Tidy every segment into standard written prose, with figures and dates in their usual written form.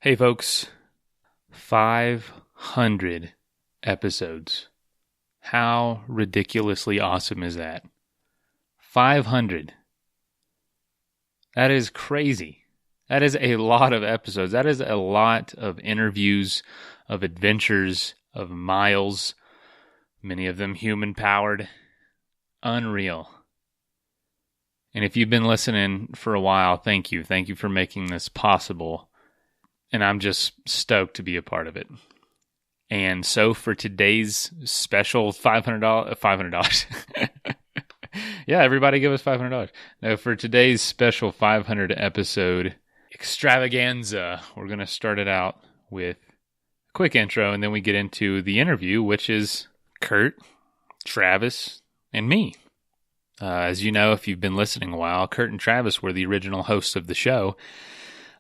Hey folks, 500 episodes. How ridiculously awesome is that? 500. That is crazy. That is a lot of episodes. That is a lot of interviews, of adventures, of miles, many of them human-powered. Unreal. And if you've been listening for a while, thank you. Thank you for making this possible. And I'm just stoked to be a part of it. And so for today's special $500, yeah, everybody give us $500. No, for today's special 500 episode extravaganza, we're going to start it out with a quick intro, and then we get into the interview, which is Curt, Travis, and me. As you know, if you've been listening a while, Curt and Travis were the original hosts of the show.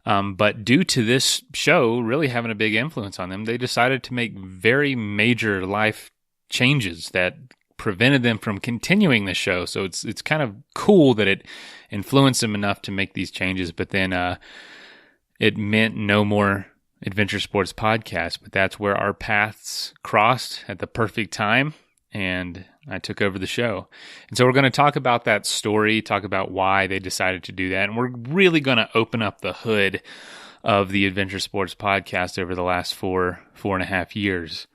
But due to this show really having a big influence on them, they decided to make very major life changes that prevented them from continuing the show. So it's kind of cool that it influenced them enough to make these changes. But then it meant no more Adventure Sports Podcast. But that's where our paths crossed at the perfect time, and I took over the show. And so we're going to talk about that story, talk about why they decided to do that. And we're really going to open up the hood of the Adventure Sports Podcast over the last four and a half years.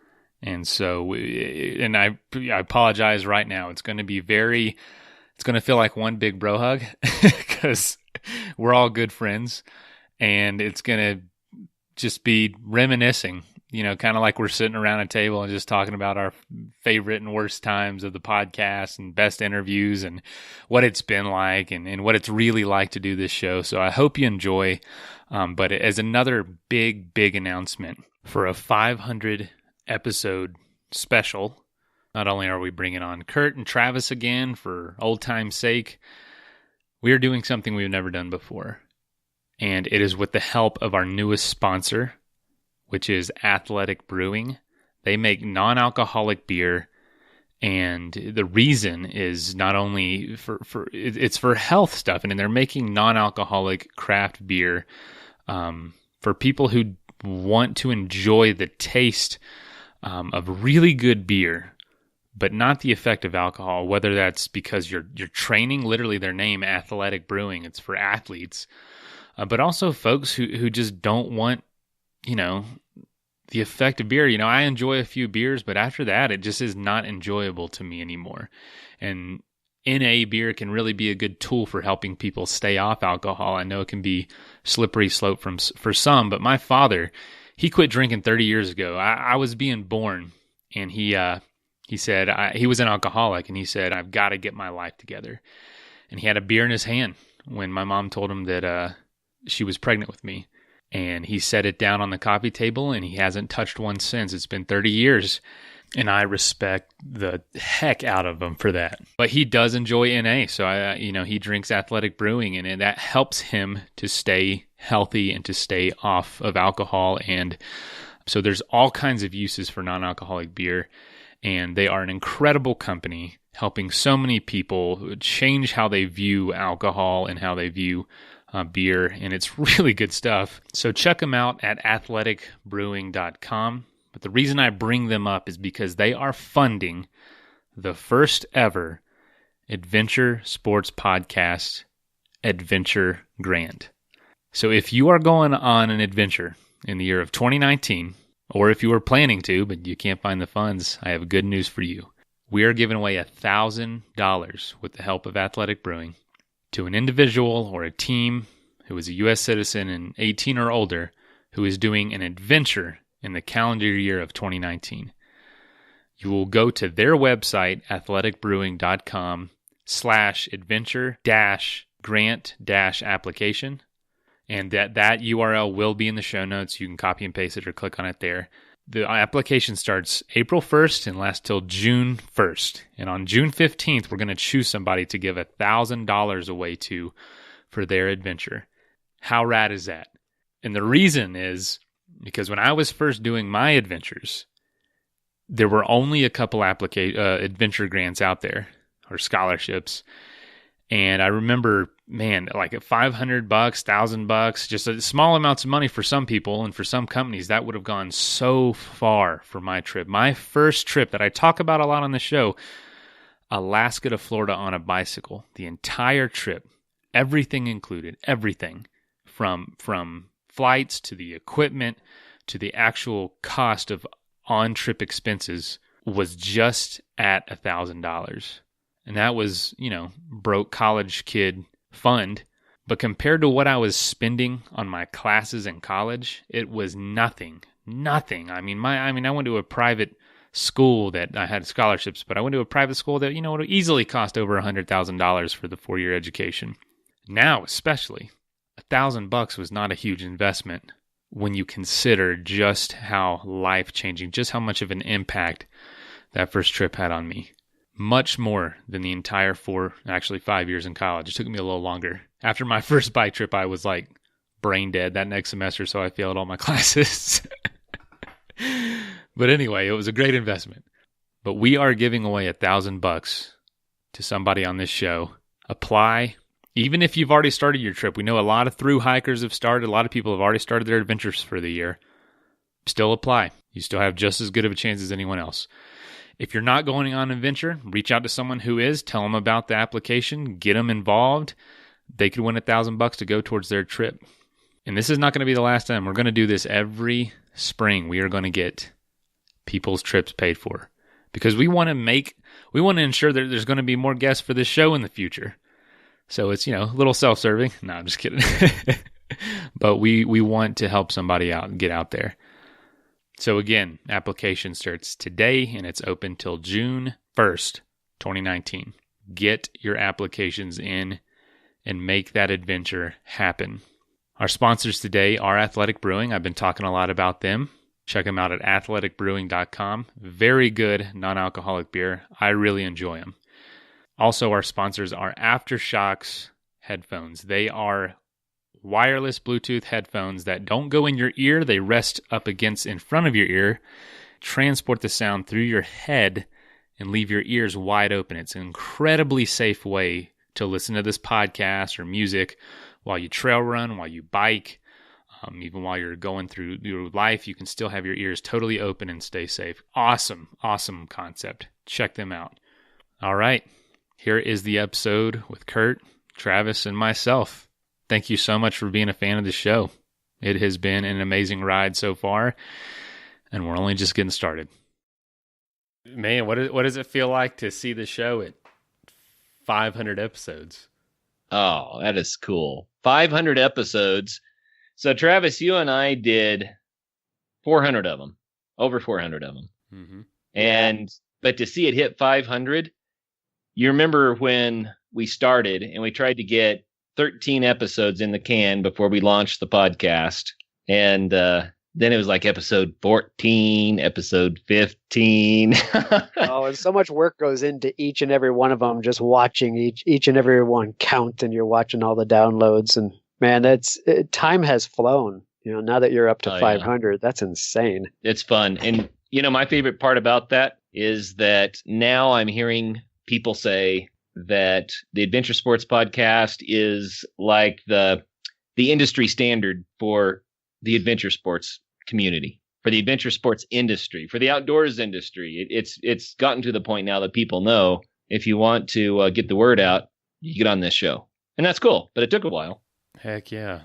And so, I apologize right now. It's going to feel like one big bro hug because we're all good friends, and it's going to just be reminiscing. You know, kind of like we're sitting around a table and just talking about our favorite and worst times of the podcast and best interviews and what it's been like and what it's really like to do this show. So I hope you enjoy. But as another big announcement for a 500 episode special, not only are we bringing on Curt and Travis again for old time's sake, we are doing something we've never done before. And it is with the help of our newest sponsor, which is Athletic Brewing. They make non-alcoholic beer, and the reason is not only it's for health stuff, and they're making non-alcoholic craft beer for people who want to enjoy the taste of really good beer, but not the effect of alcohol, whether that's because you're training, literally their name, Athletic Brewing, it's for athletes, but also folks who just don't want, the effect of beer. I enjoy a few beers, but after that, it just is not enjoyable to me anymore. And NA beer can really be a good tool for helping people stay off alcohol. I know it can be slippery slope for some, but my father, he quit drinking 30 years ago. I was being born, and he said, he was an alcoholic, and he said, I've got to get my life together. And he had a beer in his hand when my mom told him that she was pregnant with me. And he set it down on the coffee table, and he hasn't touched one since. It's been 30 years, and I respect the heck out of him for that. But he does enjoy NA, so he drinks Athletic Brewing, and that helps him to stay healthy and to stay off of alcohol. And so there's all kinds of uses for non-alcoholic beer, and they are an incredible company helping so many people change how they view alcohol and how they view beer, and it's really good stuff. So check them out at athleticbrewing.com. But the reason I bring them up is because they are funding the first ever Adventure Sports Podcast Adventure Grant. So if you are going on an adventure in the year of 2019, or if you are planning to, but you can't find the funds, I have good news for you. We are giving away $1,000 with the help of Athletic Brewing to an individual or a team who is a U.S. citizen and 18 or older who is doing an adventure in the calendar year of 2019. You will go to their website, athleticbrewing.com/adventure-grant-application, and that URL will be in the show notes. You can copy and paste it or click on it there. The application starts April 1st and lasts till June 1st. And on June 15th, we're going to choose somebody to give $1,000 away to for their adventure. How rad is that? And the reason is because when I was first doing my adventures, there were only a couple adventure grants out there, or scholarships. And I remember, man, like at $500, $1,000, just a small amounts of money for some people and for some companies, that would have gone so far for my trip. My first trip that I talk about a lot on the show, Alaska to Florida on a bicycle, the entire trip, everything included, everything from flights to the equipment to the actual cost of on-trip expenses was just at $1,000. And that was, broke college kid fund. But compared to what I was spending on my classes in college, it was nothing. Nothing. I went to a private school that I had scholarships, but I went to a private school that, would easily cost over $100,000 for the 4-year education. Now, especially, $1,000 was not a huge investment when you consider just how life-changing, just how much of an impact that first trip had on me. Much more than the entire 5 years in college. It took me a little longer. After my first bike trip, I was like brain dead that next semester, so I failed all my classes. But anyway, it was a great investment. But we are giving away $1,000 to somebody on this show. Apply. Even if you've already started your trip, we know a lot of thru hikers have started. A lot of people have already started their adventures for the year. Still apply. You still have just as good of a chance as anyone else. If you're not going on an adventure, reach out to someone who is. Tell them about the application. Get them involved. They could win $1,000 to go towards their trip. And this is not going to be the last time. We're going to do this every spring. We are going to get people's trips paid for because we want to ensure that there's going to be more guests for this show in the future. So it's, a little self-serving. No, I'm just kidding. But we want to help somebody out and get out there. So again, application starts today and it's open till June 1st, 2019. Get your applications in and make that adventure happen. Our sponsors today are Athletic Brewing. I've been talking a lot about them. Check them out at athleticbrewing.com. Very good non-alcoholic beer. I really enjoy them. Also, our sponsors are AfterShokz headphones. They are wireless Bluetooth headphones that don't go in your ear. They rest up against in front of your ear, transport the sound through your head, and leave your ears wide open. It's an incredibly safe way to listen to this podcast or music while you trail run, while you bike, even while you're going through your life. You can still have your ears totally open and stay safe. Awesome, awesome concept. Check them out. All right, here is the episode with Curt, Travis, and myself. Thank you so much for being a fan of the show. It has been an amazing ride so far, and we're only just getting started. Man, what does it feel like to see the show at 500 episodes? Oh, that is cool. 500 episodes. So, Travis, you and I did 400 of them, over 400 of them. Mm-hmm. But to see it hit 500, you remember when we started and we tried to get 13 episodes in the can before we launched the podcast. And then it was like episode 14, episode 15. Oh, and so much work goes into each and every one of them, just watching each and every one count, and you're watching all the downloads. And man, time has flown. Now that you're up to 500, that's insane. It's fun. And, my favorite part about that is that now I'm hearing people say that the Adventure Sports Podcast is like the industry standard for the adventure sports community, for the adventure sports industry, for the outdoors industry. It's gotten to the point now that people know if you want to get the word out, you get on this show. And that's cool, but it took a while. Heck yeah.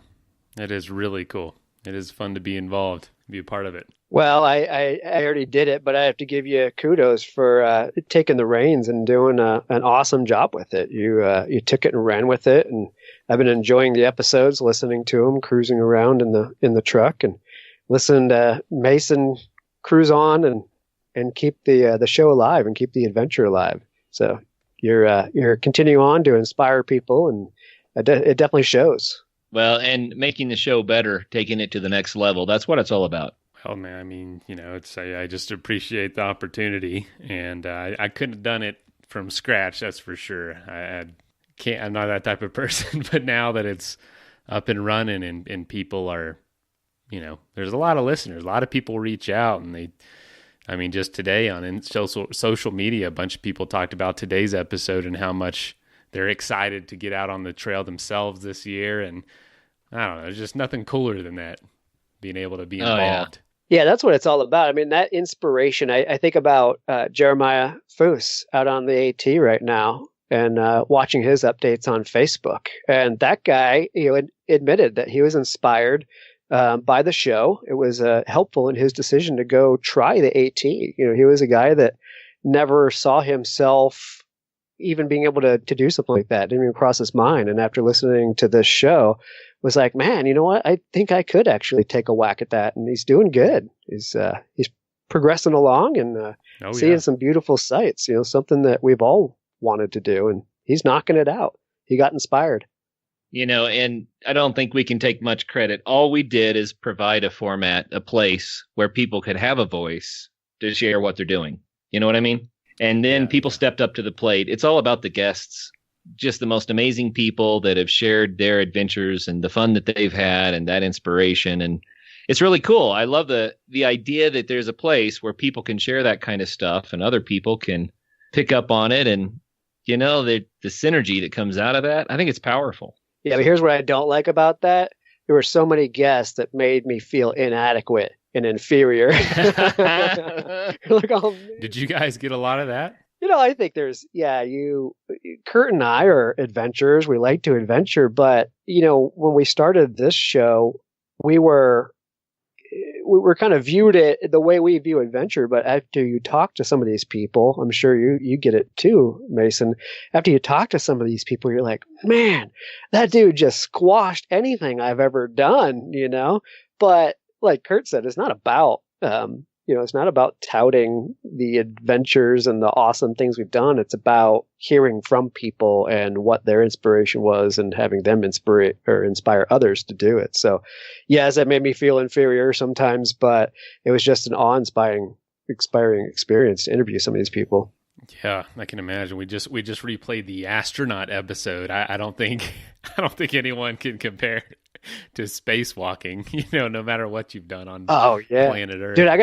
It is really cool. It is fun to be involved, be a part of it. Well, I already did it, but I have to give you kudos for taking the reins and doing an awesome job with it. You took it and ran with it, and I've been enjoying the episodes, listening to them, cruising around in the truck, and listening to Mason cruise on and keep the show alive and keep the adventure alive. So you're continuing on to inspire people, and it definitely shows. Well, and making the show better, taking it to the next level. That's what it's all about. Well, man, I just appreciate the opportunity, and I couldn't have done it from scratch, that's for sure. I'm not that type of person, but now that it's up and running and people are, there's a lot of listeners, a lot of people reach out, and just today on social media, a bunch of people talked about today's episode and how much they're excited to get out on the trail themselves this year. And I don't know, there's just nothing cooler than that, being able to be involved. Yeah, that's what it's all about. I mean, that inspiration, I think about Jeremiah Foose out on the AT right now and watching his updates on Facebook. And that guy, admitted that he was inspired by the show. It was helpful in his decision to go try the AT. He was a guy that never saw himself even being able to do something like that. Didn't even cross his mind. And after listening to this show, was like, man, you know what? I think I could actually take a whack at that. And he's doing good. He's progressing along and seeing some beautiful sights, something that we've all wanted to do. And he's knocking it out. He got inspired. And I don't think we can take much credit. All we did is provide a format, a place where people could have a voice to share what they're doing. You know what I mean? And then people stepped up to the plate. It's all about the guests. Just the most amazing people that have shared their adventures and the fun that they've had and that inspiration. And it's really cool. I love the idea that there's a place where people can share that kind of stuff and other people can pick up on it. And, the synergy that comes out of that, I think it's powerful. Yeah, but here's what I don't like about that. There were so many guests that made me feel inadequate and inferior. Did you guys get a lot of that? I think there's, Curt and I are adventurers. We like to adventure, but, when we started this show, we were kind of viewed it the way we view adventure. But after you talk to some of these people, I'm sure you get it too, Mason. After you talk to some of these people, you're like, man, that dude just squashed anything I've ever done, But like Curt said, it's not about, it's not about touting the adventures and the awesome things we've done. It's about hearing from people and what their inspiration was and having them inspire others to do it. So, yes, that made me feel inferior sometimes, but it was just an awe-inspiring experience to interview some of these people. Yeah, I can imagine. We just replayed the astronaut episode. I don't think anyone can compare to spacewalking. No matter what you've done on planet Earth. Dude, I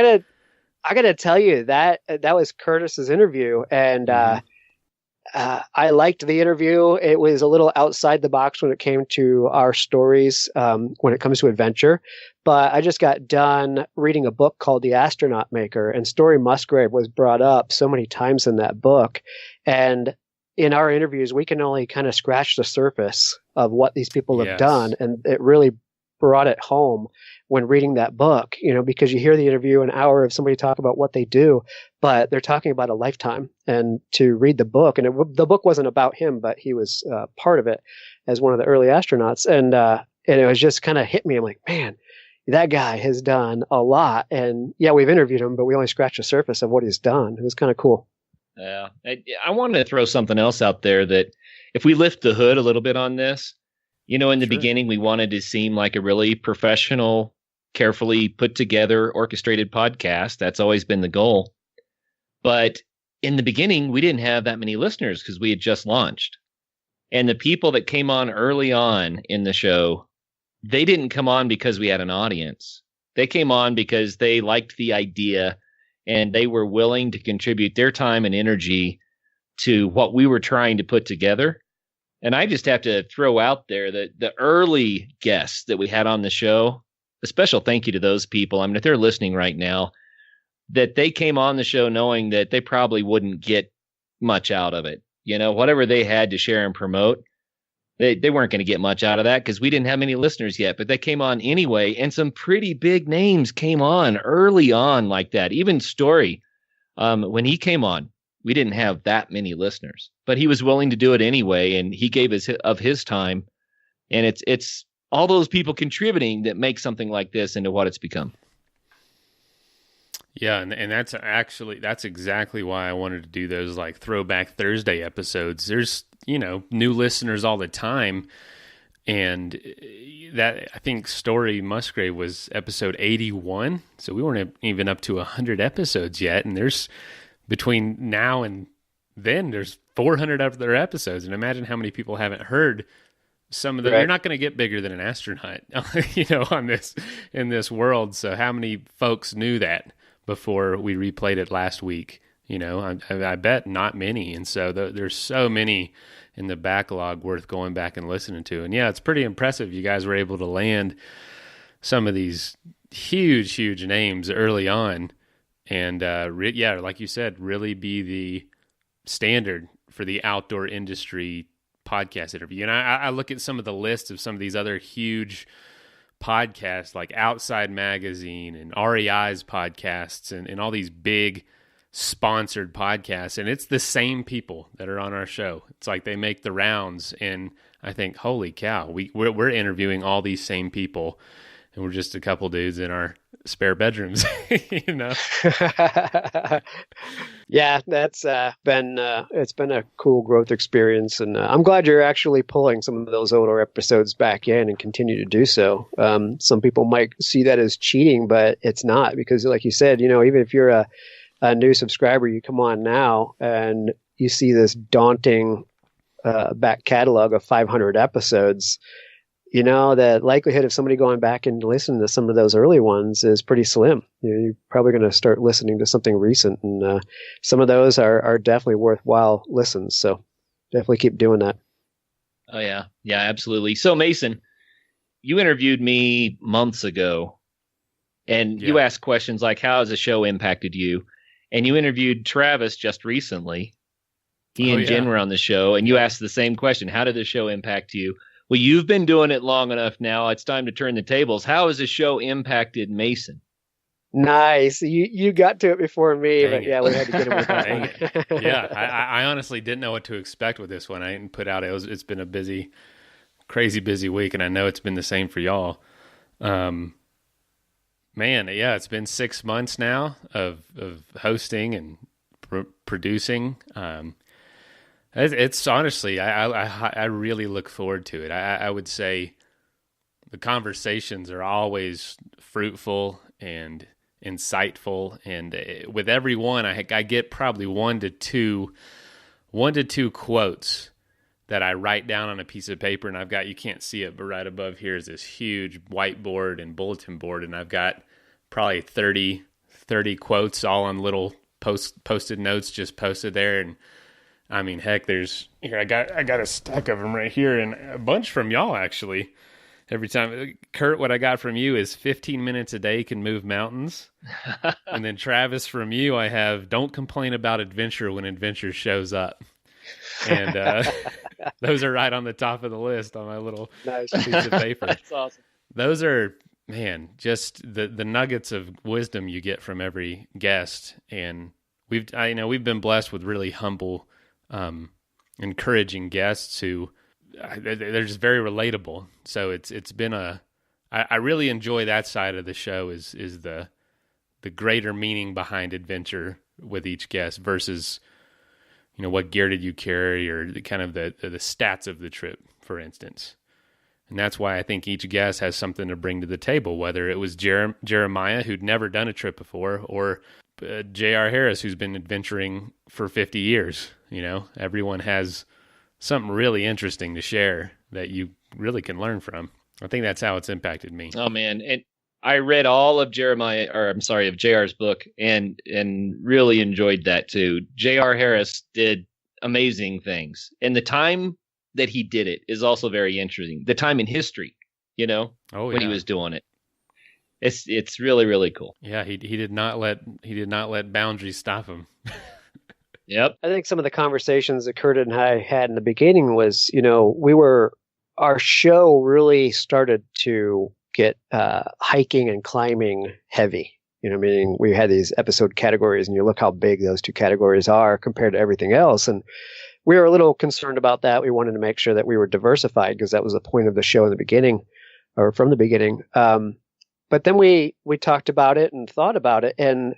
gotta tell you that was Curtis's interview, and I liked the interview. It was a little outside the box when it came to our stories, when it comes to adventure. But I just got done reading a book called The Astronaut Maker, and Story Musgrave was brought up so many times in that book. And in our interviews, we can only kind of scratch the surface of what these people have done, and it really brought it home when reading that book, because you hear the interview, an hour of somebody talk about what they do, but they're talking about a lifetime. And to read the book, and the book wasn't about him, but he was part of it as one of the early astronauts. And it was just kind of hit me. I'm like, man, that guy has done a lot. And yeah, we've interviewed him, but we only scratched the surface of what he's done. It was kind of cool. Yeah. I wanted to throw something else out there that if we lift the hood a little bit on this, in the beginning, we wanted to seem like a really professional, carefully put together, orchestrated podcast. That's always been the goal. But in the beginning, we didn't have that many listeners because we had just launched. And the people that came on early on in the show, they didn't come on because we had an audience. They came on because they liked the idea and they were willing to contribute their time and energy to what we were trying to put together. And I just have to throw out there that the early guests that we had on the show, a special thank you to those people. I mean, if they're listening right now, that they came on the show knowing that they probably wouldn't get much out of it. Whatever they had to share and promote, they weren't going to get much out of that because we didn't have many listeners yet. But they came on anyway, and some pretty big names came on early on like that. Even Story, when he came on, we didn't have that many listeners, but he was willing to do it anyway, and he gave us of his time. And it's all those people contributing that make something like this into what it's become. Yeah, and that's exactly why I wanted to do those like Throwback Thursday episodes. There's, new listeners all the time, and that I think Story Musgrave was episode 81, so we weren't even up to 100 episodes yet, and there's between now and then there's 400 other episodes, and imagine how many people haven't heard some of them. Right. You're not going to get bigger than an astronaut, in this world. So how many folks knew that before we replayed it last week I bet not many. And so there's so many in the backlog worth going back and listening to. And yeah, it's pretty impressive. You guys were able to land some of these huge, huge names early on. And like you said, really be the standard for the outdoor industry podcast interview. And I look at some of the lists of some of these other huge podcasts like Outside Magazine and REI's podcasts and all these big sponsored podcasts, and it's the same people that are on our show. It's like they make the rounds, and I think, holy cow, we're interviewing all these same people, and we're just a couple dudes in our spare bedrooms, Yeah, that's it's been a cool growth experience, and I'm glad you're actually pulling some of those older episodes back in and continue to do so. Some people might see that as cheating, but it's not, because like you said, even if you're a new subscriber, you come on now and you see this daunting back catalog of 500 episodes. The likelihood of somebody going back and listening to some of those early ones is pretty slim. You're probably going to start listening to something recent, and some of those are definitely worthwhile listens. So definitely keep doing that. Oh yeah, absolutely. So Mason, you interviewed me months ago, and you asked questions like, "How has the show impacted you?" And you interviewed Travis just recently. He and Jen were on the show, and you asked the same question: "How did the show impact you?" Well, you've been doing it long enough now. It's time to turn the tables. How has the show impacted Mason? Nice. You got to it before me, Dang but it. yeah, we had to get him with that one. Yeah, I honestly didn't know what to expect with this one. I didn't put out. It's been a crazy busy week, and I know it's been the same for y'all. Man, yeah, it's been 6 months now of hosting and producing. It's honestly, I really look forward to it. I would say the conversations are always fruitful and insightful, and with every one, I get probably one to two quotes that I write down on a piece of paper, and I've got, you can't see it, but right above here is this huge whiteboard and bulletin board, and I've got probably 30 quotes all on little post-it notes just posted there. And I mean, heck, I got a stack of them right here, and a bunch from y'all actually. Every time, Curt, what I got from you is 15 minutes a day can move mountains. And then Travis, from you, I have don't complain about adventure when adventure shows up. And those are right on the top of the list on my little piece of paper. That's awesome. Those are, man, just the nuggets of wisdom you get from every guest. And we've been blessed with really humble, encouraging guests who they're just very relatable. So it's been I really enjoy that side of the show is the greater meaning behind adventure with each guest versus, what gear did you carry, or the kind of the stats of the trip, for instance. And that's why I think each guest has something to bring to the table, whether it was Jeremiah, who'd never done a trip before, or J.R. Harris, who's been adventuring for 50 years. Everyone has something really interesting to share that you really can learn from. I think that's how it's impacted me. Oh man. And I read all of JR's book and really enjoyed that too. J.R. Harris did amazing things. And the time that he did it is also very interesting. The time in history, when he was doing it. It's really, really cool. Yeah, he did not let boundaries stop him. Yep. I think some of the conversations that Curt and I had in the beginning was, our show really started to get hiking and climbing heavy. Meaning we had these episode categories, and you look how big those two categories are compared to everything else. And we were a little concerned about that. We wanted to make sure that we were diversified, because that was the point of the show in the beginning, or from the beginning. But then we talked about it and thought about it, and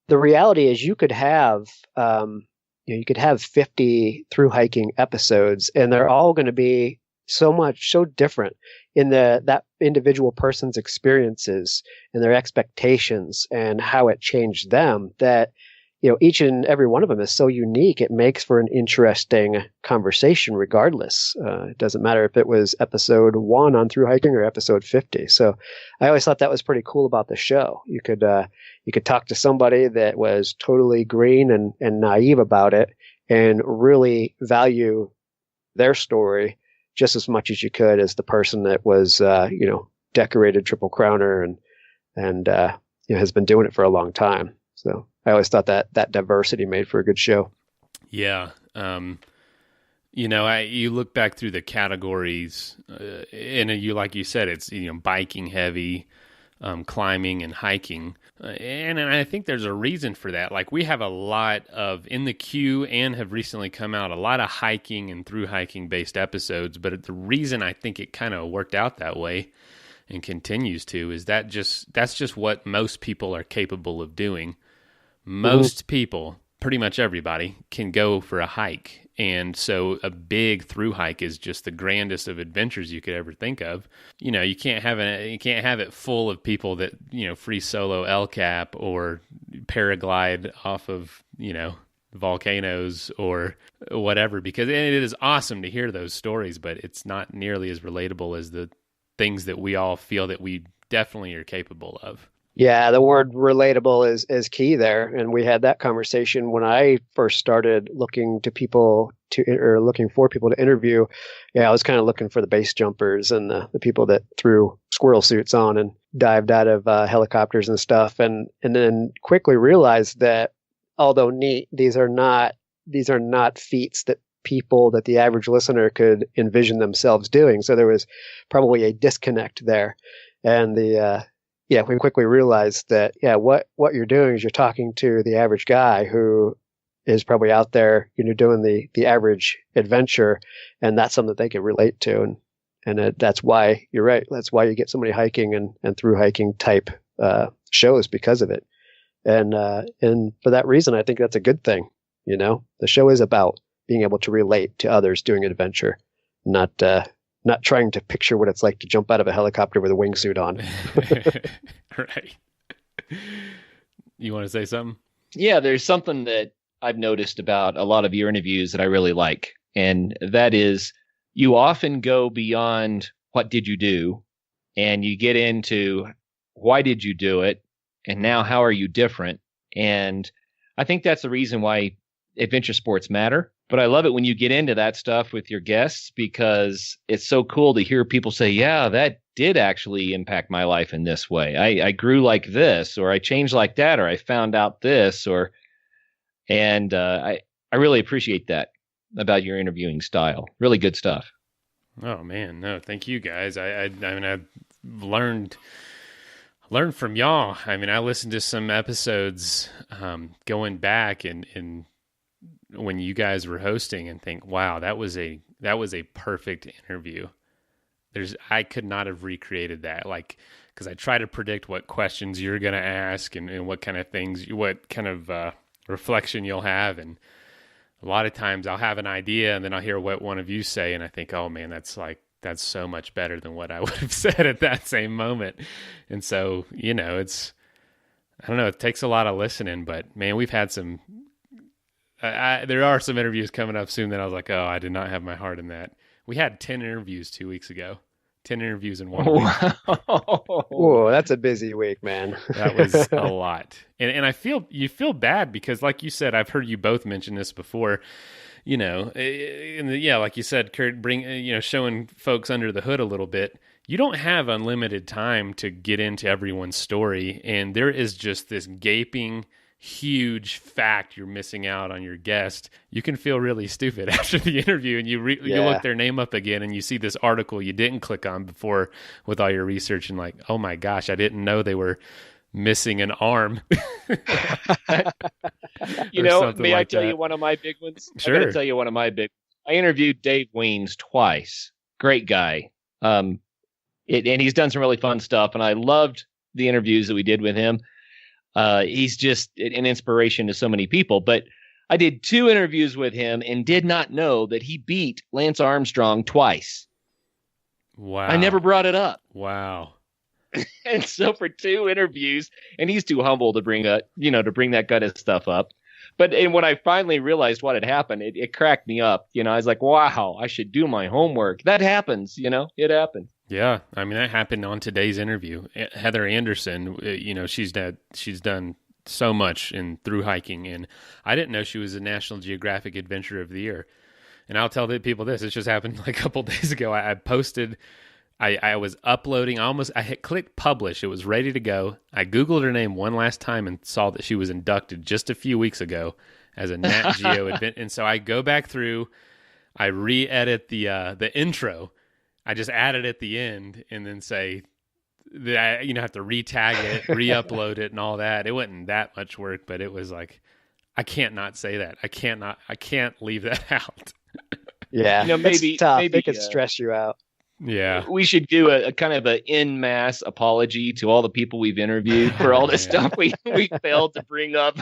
the reality is you could have 50 through hiking episodes, and they're all going to be so different in that individual person's experiences and their expectations and how it changed them, that each and every one of them is so unique. It makes for an interesting conversation regardless. It doesn't matter if it was episode 1 on through hiking or episode 50. So I always thought that was pretty cool about the show. You could talk to somebody that was totally green and naive about it and really value their story just as much as you could as the person that was, decorated Triple Crowner and has been doing it for a long time. So I always thought that diversity made for a good show. Yeah. You look back through the categories, and like you said, it's, biking heavy, climbing and hiking. And I think there's a reason for that. Like, we have a lot of, in the queue and have recently come out, a lot of hiking and through hiking based episodes. But the reason I think it kind of worked out that way and continues to is that's just what most people are capable of doing. Most people, pretty much everybody, can go for a hike. And so a big through hike is just the grandest of adventures you could ever think of. You can't have it full of people that, free solo El Cap or paraglide off of, volcanoes or whatever, because it is awesome to hear those stories, but it's not nearly as relatable as the things that we all feel that we definitely are capable of. Yeah, the word relatable is key there. And we had that conversation when I first started looking for people to interview. Yeah, I was kind of looking for the base jumpers and the people that threw squirrel suits on and dived out of helicopters and stuff. And then quickly realized that although neat, these are not feats that the average listener could envision themselves doing. So there was probably a disconnect there. And we quickly realized that, what you're doing is you're talking to the average guy who is probably out there, doing the average adventure, and that's something that they can relate to. And that's why you're right. That's why you get so many hiking and through hiking type shows because of it. And for that reason, I think that's a good thing. The show is about being able to relate to others doing an adventure, not trying to picture what it's like to jump out of a helicopter with a wingsuit on. Right. You want to say something? Yeah, there's something that I've noticed about a lot of your interviews that I really like. And that is, you often go beyond what did you do, and you get into why did you do it, and now how are you different? And I think that's the reason why adventure sports matter. But I love it when you get into that stuff with your guests, because it's so cool to hear people say, yeah, that did actually impact my life in this way. I grew like this, or I changed like that, or I found out this, and I really appreciate that about your interviewing style. Really good stuff. Oh man, no, thank you guys. I mean, I've learned from y'all. I mean, I listened to some episodes going back and when you guys were hosting and think, wow, that was a perfect interview. I could not have recreated that. Like, cause I try to predict what questions you're going to ask and what kind of things, what kind of reflection you'll have. And a lot of times I'll have an idea and then I'll hear what one of you say. And I think, oh man, that's so much better than what I would have said at that same moment. And so, I don't know, it takes a lot of listening, but man, we've had some, there are some interviews coming up soon that I was like, oh, I did not have my heart in that. We had 10 interviews 2 weeks ago. 10 interviews in 1 week. Oh, that's a busy week, man. That was a lot. And you feel bad because, like you said, I've heard you both mention this before, like you said, Curt, showing folks under the hood a little bit. You don't have unlimited time to get into everyone's story. And there is just this gaping huge fact you're missing out on your guest. You can feel really stupid after the interview, and you look their name up again and you see this article you didn't click on before with all your research, and like, oh my gosh, I didn't know they were missing an arm. May I tell you one of my big ones? Sure. I'm going to tell you one of my big. I interviewed Dave Weens twice. Great guy. And he's done some really fun stuff, and I loved the interviews that we did with him. He's just an inspiration to so many people. But I did 2 interviews with him and did not know that he beat Lance Armstrong twice. Wow. I never brought it up. Wow. And so for 2 interviews, and he's too humble to bring that kind of stuff up. But and when I finally realized what had happened, it cracked me up. I was like, wow, I should do my homework. That happens, it happens. Yeah, I mean that happened on today's interview. Heather Anderson, she's done so much in through hiking, and I didn't know she was a National Geographic Adventure of the Year. And I'll tell the people this: it just happened like a couple days ago. I posted, I was uploading. I hit click publish. It was ready to go. I Googled her name one last time and saw that she was inducted just a few weeks ago as a Nat Geo event. And so I go back through, I re-edit the intro. I just add it at the end and then say that I have to re-tag it, re-upload it and all that. It wasn't that much work, but it was like, I can't not say that. I can't leave that out. Yeah. Maybe it's tough. maybe It could stress you out. Yeah. We should do a kind of an en masse apology to all the people we've interviewed for all the stuff we failed to bring up.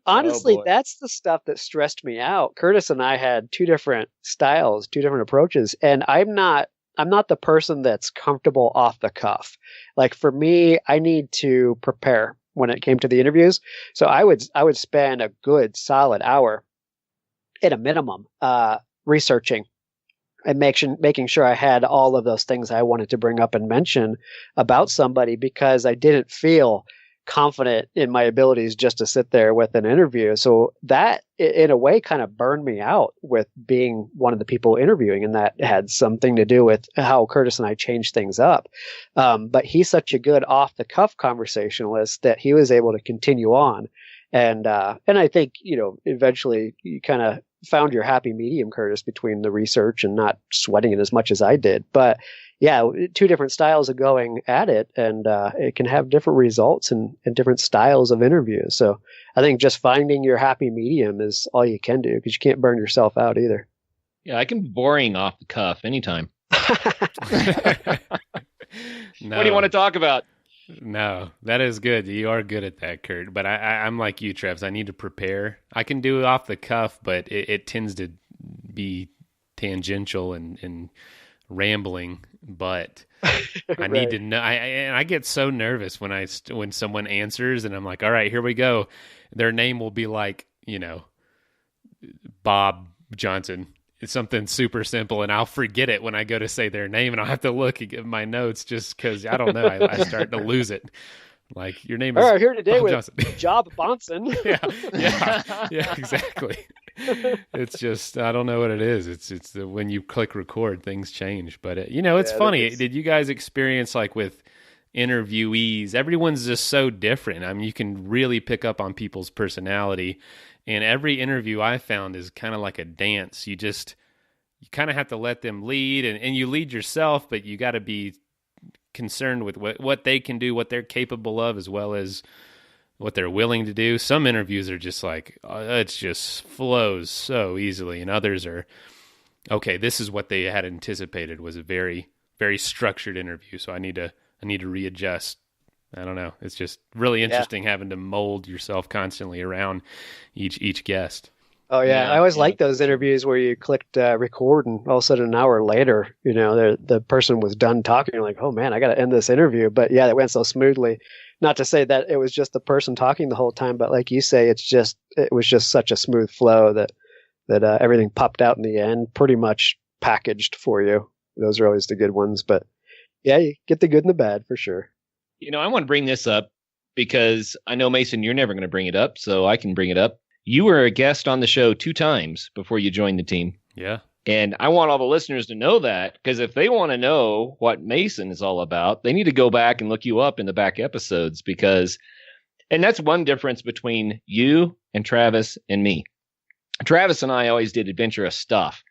Honestly, that's the stuff that stressed me out. Curtis and I had two different styles, two different approaches, and I'm not the person that's comfortable off the cuff. Like for me, I need to prepare when it came to the interviews. So I would spend a good solid hour at a minimum researching and making sure I had all of those things I wanted to bring up and mention about somebody, because I didn't feel confident in my abilities just to sit there with an interview. So that in a way kind of burned me out with being one of the people interviewing. And that had something to do with how Curtis and I changed things up. But he's such a good off the cuff conversationalist that he was able to continue on. And I think, eventually you kind of found your happy medium, Curtis, between the research and not sweating it as much as I did. But yeah, two different styles of going at it, and it can have different results and different styles of interviews. So I think just finding your happy medium is all you can do, because you can't burn yourself out either. Yeah, I can be boring off the cuff anytime. No. What do you want to talk about? No, that is good. You are good at that, Curt. But I'm like you, Trevs. I need to prepare. I can do it off the cuff, but it tends to be tangential and rambling. But I need to know. I get so nervous when someone answers, and I'm like, all right, here we go. Their name will be like, Bob Johnson. It's something super simple, and I'll forget it when I go to say their name, and I'll have to look at my notes just because, I don't know, I start to lose it. Like, your name is All right, here today Bob with Johnson. Job Bonson. yeah, exactly. It's just, I don't know what it is. It's when you click record, things change. But, it's funny. Did you guys experience, like, with interviewees, everyone's just so different. I mean, you can really pick up on people's personality. And every interview I found is kind of like a dance. You kind of have to let them lead, and you lead yourself, but you got to be concerned with what they can do, what they're capable of, as well as what they're willing to do. Some interviews are just like, it just flows so easily, and others are, okay, this is what they had anticipated was a very, very structured interview, so I need to readjust. I don't know. It's just really interesting having to mold yourself constantly around each guest. Oh yeah, I always like those interviews where you clicked record, and all of a sudden an hour later, the person was done talking. You're like, oh man, I got to end this interview. But yeah, it went so smoothly. Not to say that it was just the person talking the whole time, but like you say, it was just such a smooth flow that everything popped out in the end, pretty much packaged for you. Those are always the good ones. But yeah, you get the good and the bad for sure. I want to bring this up because I know, Mason, you're never going to bring it up, so I can bring it up. You were a guest on the show 2 times before you joined the team. Yeah. And I want all the listeners to know that, because if they want to know what Mason is all about, they need to go back and look you up in the back episodes, and that's one difference between you and Travis and me. Travis and I always did adventurous stuff,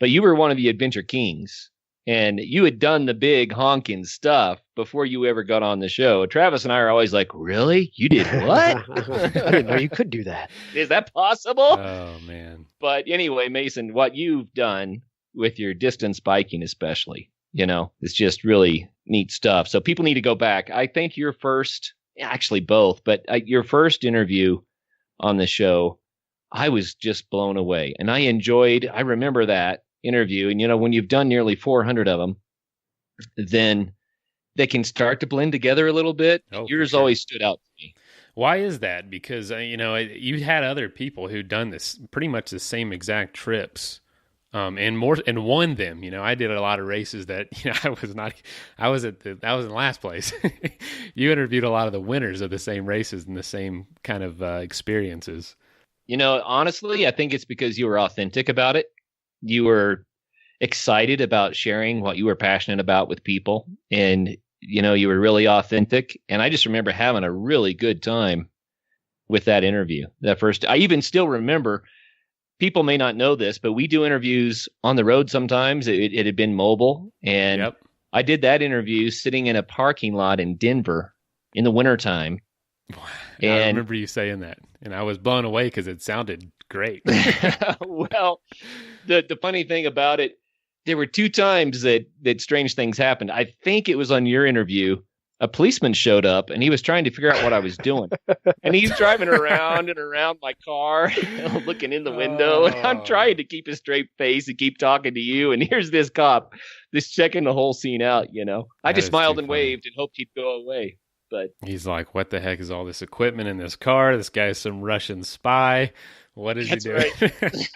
but you were one of the adventure kings. And you had done the big honking stuff before you ever got on the show. Travis and I are always like, really? You did what? I didn't know you could do that. Is that possible? Oh, man. But anyway, Mason, what you've done with your distance biking especially, it's just really neat stuff. So people need to go back. I think your first, actually both, but your first interview on the show, I was just blown away. And I remember that interview, and when you've done nearly 400 of them, then they can start to blend together a little bit. Yours always stood out to me. Why is that? Because, you had other people who'd done this pretty much the same exact trips. And won them. I did a lot of races that, I was in last place. You interviewed a lot of the winners of the same races and the same kind of experiences. Honestly, I think it's because you were authentic about it. You were excited about sharing what you were passionate about with people. And, you were really authentic. And I just remember having a really good time with that interview. I even still remember, people may not know this, but we do interviews on the road sometimes. It had been mobile. And yep. I did that interview sitting in a parking lot in Denver in the wintertime. I remember you saying that, and I was blown away because it sounded great. Well, the funny thing about it, there were 2 times that strange things happened. I think it was on your interview. A policeman showed up, and he was trying to figure out what I was doing. And he's driving around and around my car, looking in the window. And I'm trying to keep a straight face and keep talking to you. And here's this cop, just checking the whole scene out, I just smiled and waved and hoped he'd go away. But he's like, what the heck is all this equipment in this car? This guy's some Russian spy. What is he doing? Right.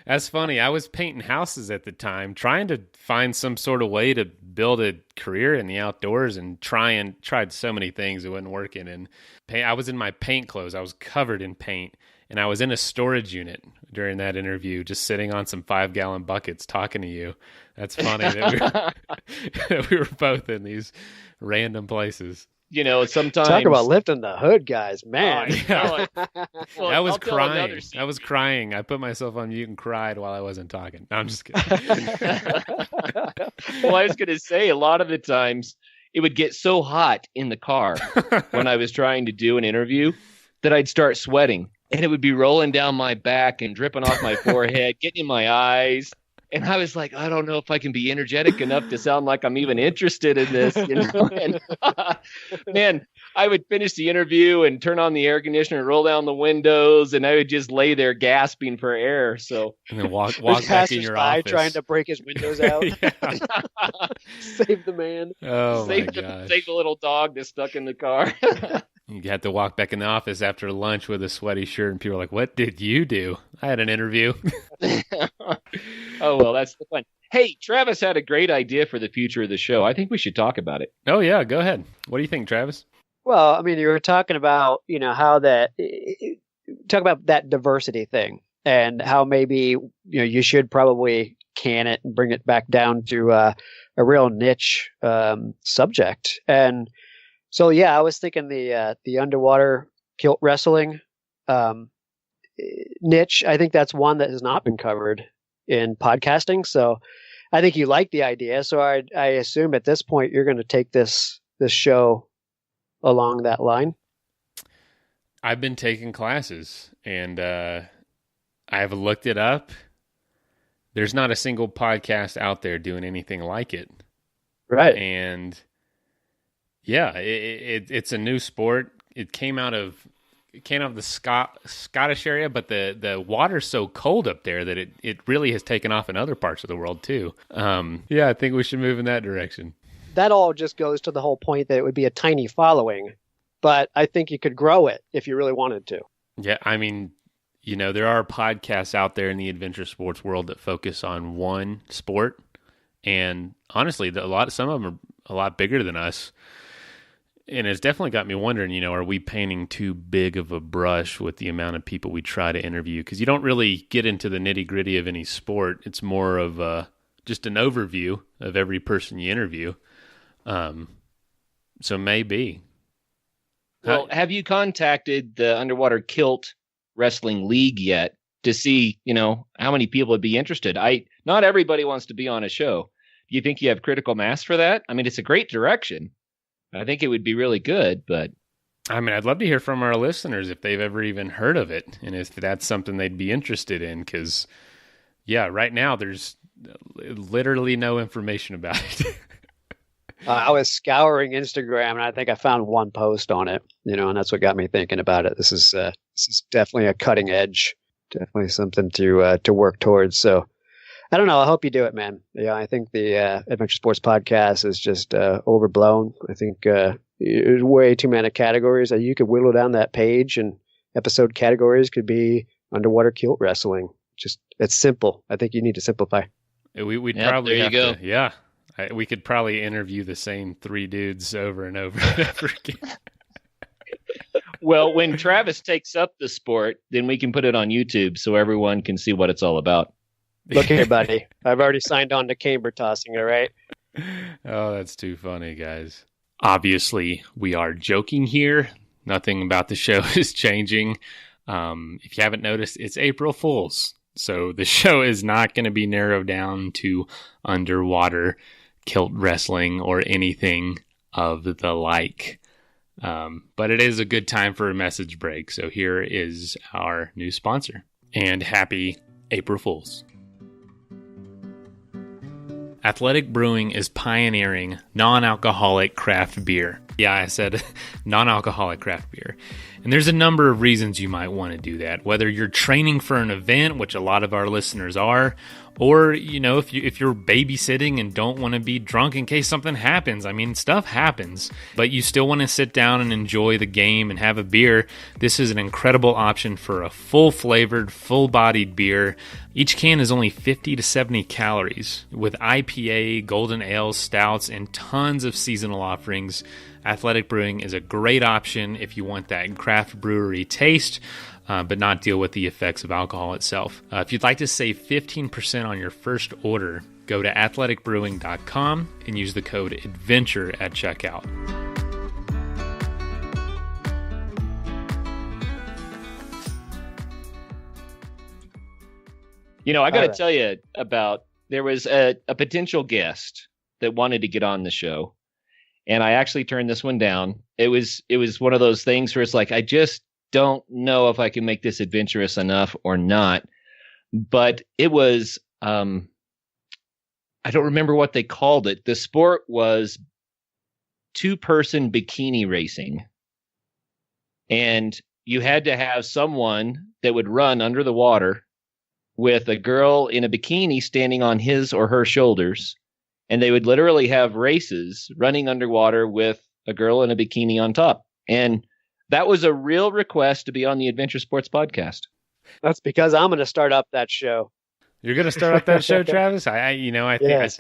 That's funny. I was painting houses at the time, trying to find some sort of way to build a career in the outdoors, and tried so many things. It wasn't working. And I was in my paint clothes. I was covered in paint, and I was in a storage unit during that interview, just sitting on some 5-gallon buckets talking to you. That's funny that we were both in these random places. Sometimes talk about lifting the hood, guys, man. Yeah. Well, I was crying. I put myself on mute and cried while I wasn't talking. No, I'm just kidding. Well, I was going to say, a lot of the times it would get so hot in the car when I was trying to do an interview that I'd start sweating, and it would be rolling down my back and dripping off my forehead, getting in my eyes. And I was like, I don't know if I can be energetic enough to sound like I'm even interested in this, And man, I would finish the interview and turn on the air conditioner and roll down the windows, and I would just lay there gasping for air. So and then walk back in your office, trying to break his windows out. Save the man. Oh save my the little dog that's stuck in the car. You had to walk back in the office after lunch with a sweaty shirt, and people were like, what did you do? I had an interview. Oh, well, that's the fun. Hey, Travis had a great idea for the future of the show. I think we should talk about it. Oh, yeah. Go ahead. What do you think, Travis? Well, I mean, you were talking about, how talk about that diversity thing, and how maybe, you should probably can it and bring it back down to a real niche subject. And so, yeah, I was thinking the underwater kilt wrestling niche. I think that's one that has not been covered in podcasting. So I think you like the idea. So I assume at this point you're going to take this show along that line. I've been taking classes, and I've looked it up. There's not a single podcast out there doing anything like it. Right. And yeah, it's a new sport. It came out of the Scottish area, but the water's so cold up there that it really has taken off in other parts of the world too. Yeah, I think we should move in that direction. That all just goes to the whole point that it would be a tiny following, but I think you could grow it if you really wanted to. Yeah, I mean, there are podcasts out there in the adventure sports world that focus on one sport, and honestly, some of them are a lot bigger than us. And it's definitely got me wondering, are we painting too big of a brush with the amount of people we try to interview? Because you don't really get into the nitty-gritty of any sport. It's more of just an overview of every person you interview. So maybe. Well, have you contacted the Underwater Kilt Wrestling League yet to see, how many people would be interested? Not everybody wants to be on a show. Do you think you have critical mass for that? I mean, it's a great direction. I think it would be really good, but I mean, I'd love to hear from our listeners if they've ever even heard of it, and if that's something they'd be interested in. Because, yeah, right now there's literally no information about it. I was scouring Instagram, and I think I found one post on it. And that's what got me thinking about it. This is definitely a cutting edge, definitely something to work towards. So. I don't know. I hope you do it, man. Yeah, I think the Adventure Sports Podcast is just overblown. I think There's way too many categories. You could whittle down that page, and episode categories could be underwater kilt wrestling. Just it's simple. I think you need to simplify. We'd Yep, probably there you have go. to, yeah. We could probably interview the same three dudes over and over and over again. Well, when Travis takes up the sport, then we can put it on YouTube so everyone can see what it's all about. Look here, buddy. I've already signed on to camber tossing, all right? Oh, that's too funny, guys. Obviously, we are joking here. Nothing about the show is changing. If you haven't noticed, it's April Fool's. So the show is not going to be narrowed down to underwater kilt wrestling or anything of the like. But it is a good time for a message break. So here is our new sponsor. And happy April Fools. Athletic Brewing is pioneering non-alcoholic craft beer. Yeah, I said non-alcoholic craft beer. And there's a number of reasons you might want to do that. Whether you're training for an event, which a lot of our listeners are, or, if you're babysitting and don't want to be drunk in case something happens. I mean, stuff happens, but you still want to sit down and enjoy the game and have a beer. This is an incredible option for a full-flavored, full-bodied beer. Each can is only 50 to 70 calories, with IPA, golden ales, stouts, and tons of seasonal offerings. Athletic Brewing is a great option if you want that craft brewery taste, but not deal with the effects of alcohol itself. If you'd like to save 15% on your first order, go to athleticbrewing.com and use the code ADVENTURE at checkout. I got to tell you about, there was a potential guest that wanted to get on the show, and I actually turned this one down. It was one of those things where it's like, I just don't know if I can make this adventurous enough or not. But it was, I don't remember what they called it. The sport was two-person bikini racing. And you had to have someone that would run under the water with a girl in a bikini standing on his or her shoulders. And they would literally have races running underwater with a girl in a bikini on top. And that was a real request to be on the Adventure Sports Podcast. That's because I'm going to start up that show. You're going to start up that show, Travis? I Yes.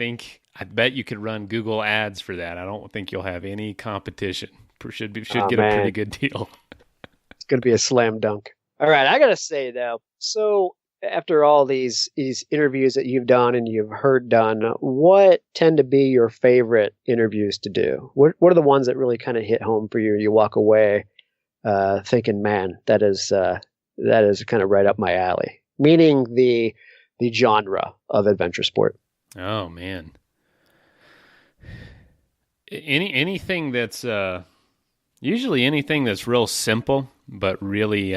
bet you could run Google ads for that. I don't think you'll have any competition. Should get Oh, a man. pretty good deal. It's going to be a slam dunk. All right, I got to say, though, so after all these interviews that you've done and you've heard done, what tend to be your favorite interviews to do? What are the ones that really kind of hit home for you? You walk away thinking, man, that is kind of right up my alley. Meaning the genre of adventure sport. Oh man, anything that's usually anything that's real simple, but really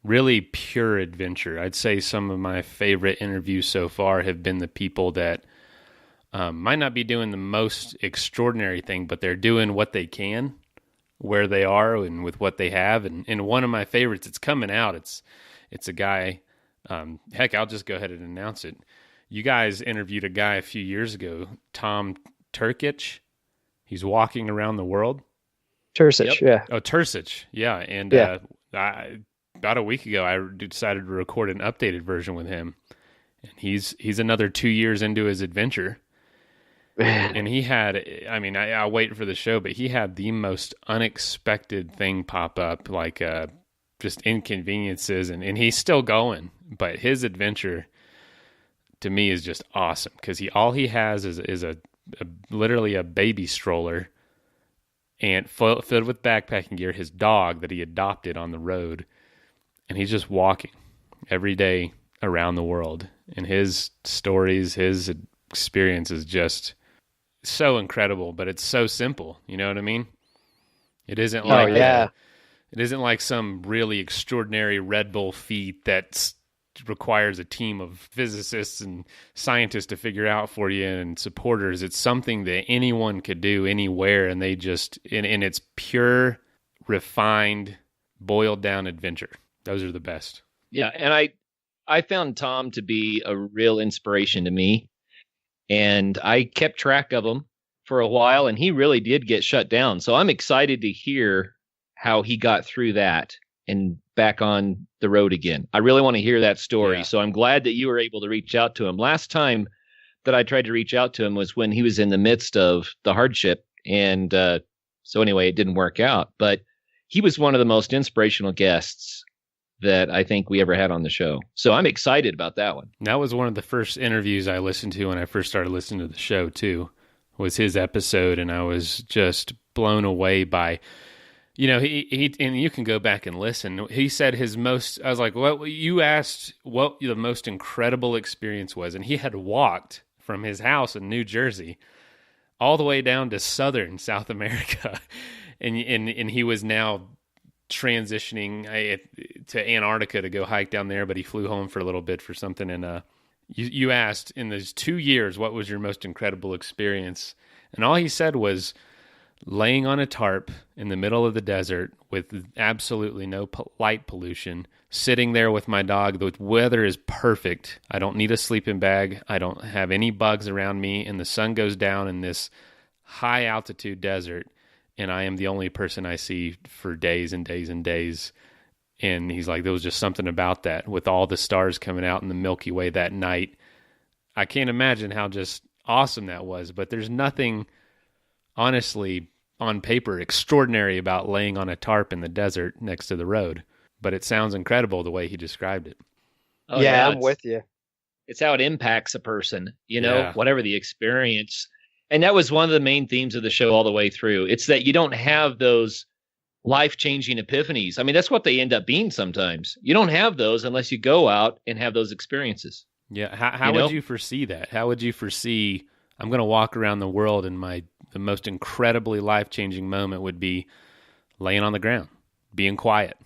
really pure adventure. I'd say some of my favorite interviews so far have been the people that might not be doing the most extraordinary thing, but they're doing what they can, where they are, and with what they have. And one of my favorites, it's coming out. It's a guy. Heck, I'll just go ahead and announce it. You guys interviewed a guy a few years ago, Tom Turkic. He's walking around the world. Tursic, yeah. Oh, Tursic, yeah. And Yeah. About a week ago, I decided to record an updated version with him. And he's another 2 years into his adventure. Man. And he had, I'll wait for the show, but he had the most unexpected thing pop up, like just inconveniences, and he's still going. But his adventure, to me, is just awesome, because all he has is a literally a baby stroller and filled with backpacking gear, his dog that he adopted on the road, and he's just walking every day around the world. And his stories, his experience is just so incredible, but it's so simple. You know what I mean? It isn't like it isn't like some really extraordinary Red Bull feat that requires a team of physicists and scientists to figure out for you and supporters. It's something that anyone could do anywhere, and they just in its pure, refined, boiled down adventure. Those are the best. Yeah, and I found Tom to be a real inspiration to me, and I kept track of him for a while, and he really did get shut down. So I'm excited to hear how he got through that and back on the road again. I really want to hear that story. Yeah. So I'm glad that you were able to reach out to him. Last time that I tried to reach out to him was when he was in the midst of the hardship. And so anyway, it didn't work out. But he was one of the most inspirational guests that I think we ever had on the show. So I'm excited about that one. That was one of the first interviews I listened to when I first started listening to the show too, was his episode. And I was just blown away by, he and you can go back and listen. He said I was like, what you asked what the most incredible experience was. And he had walked from his house in New Jersey all the way down to southern South America. And he was now transitioning to Antarctica to go hike down there, but he flew home for a little bit for something. And you asked, in those 2 years, what was your most incredible experience? And all he said was laying on a tarp in the middle of the desert with absolutely no light pollution, sitting there with my dog. The weather is perfect. I don't need a sleeping bag. I don't have any bugs around me, and the sun goes down in this high altitude desert, and I am the only person I see for days and days and days. And he's like, there was just something about that with all the stars coming out in the Milky Way that night. I can't imagine how just awesome that was, but there's nothing, honestly, on paper extraordinary about laying on a tarp in the desert next to the road. But it sounds incredible the way he described it. Oh, yeah, I'm with you. It's how it impacts a person, whatever the experience. And that was one of the main themes of the show all the way through. It's that you don't have those life-changing epiphanies. I mean, that's what they end up being sometimes. You don't have those unless you go out and have those experiences. Yeah. How would you foresee that? How would you foresee, I'm going to walk around the world and the most incredibly life-changing moment would be laying on the ground, being quiet.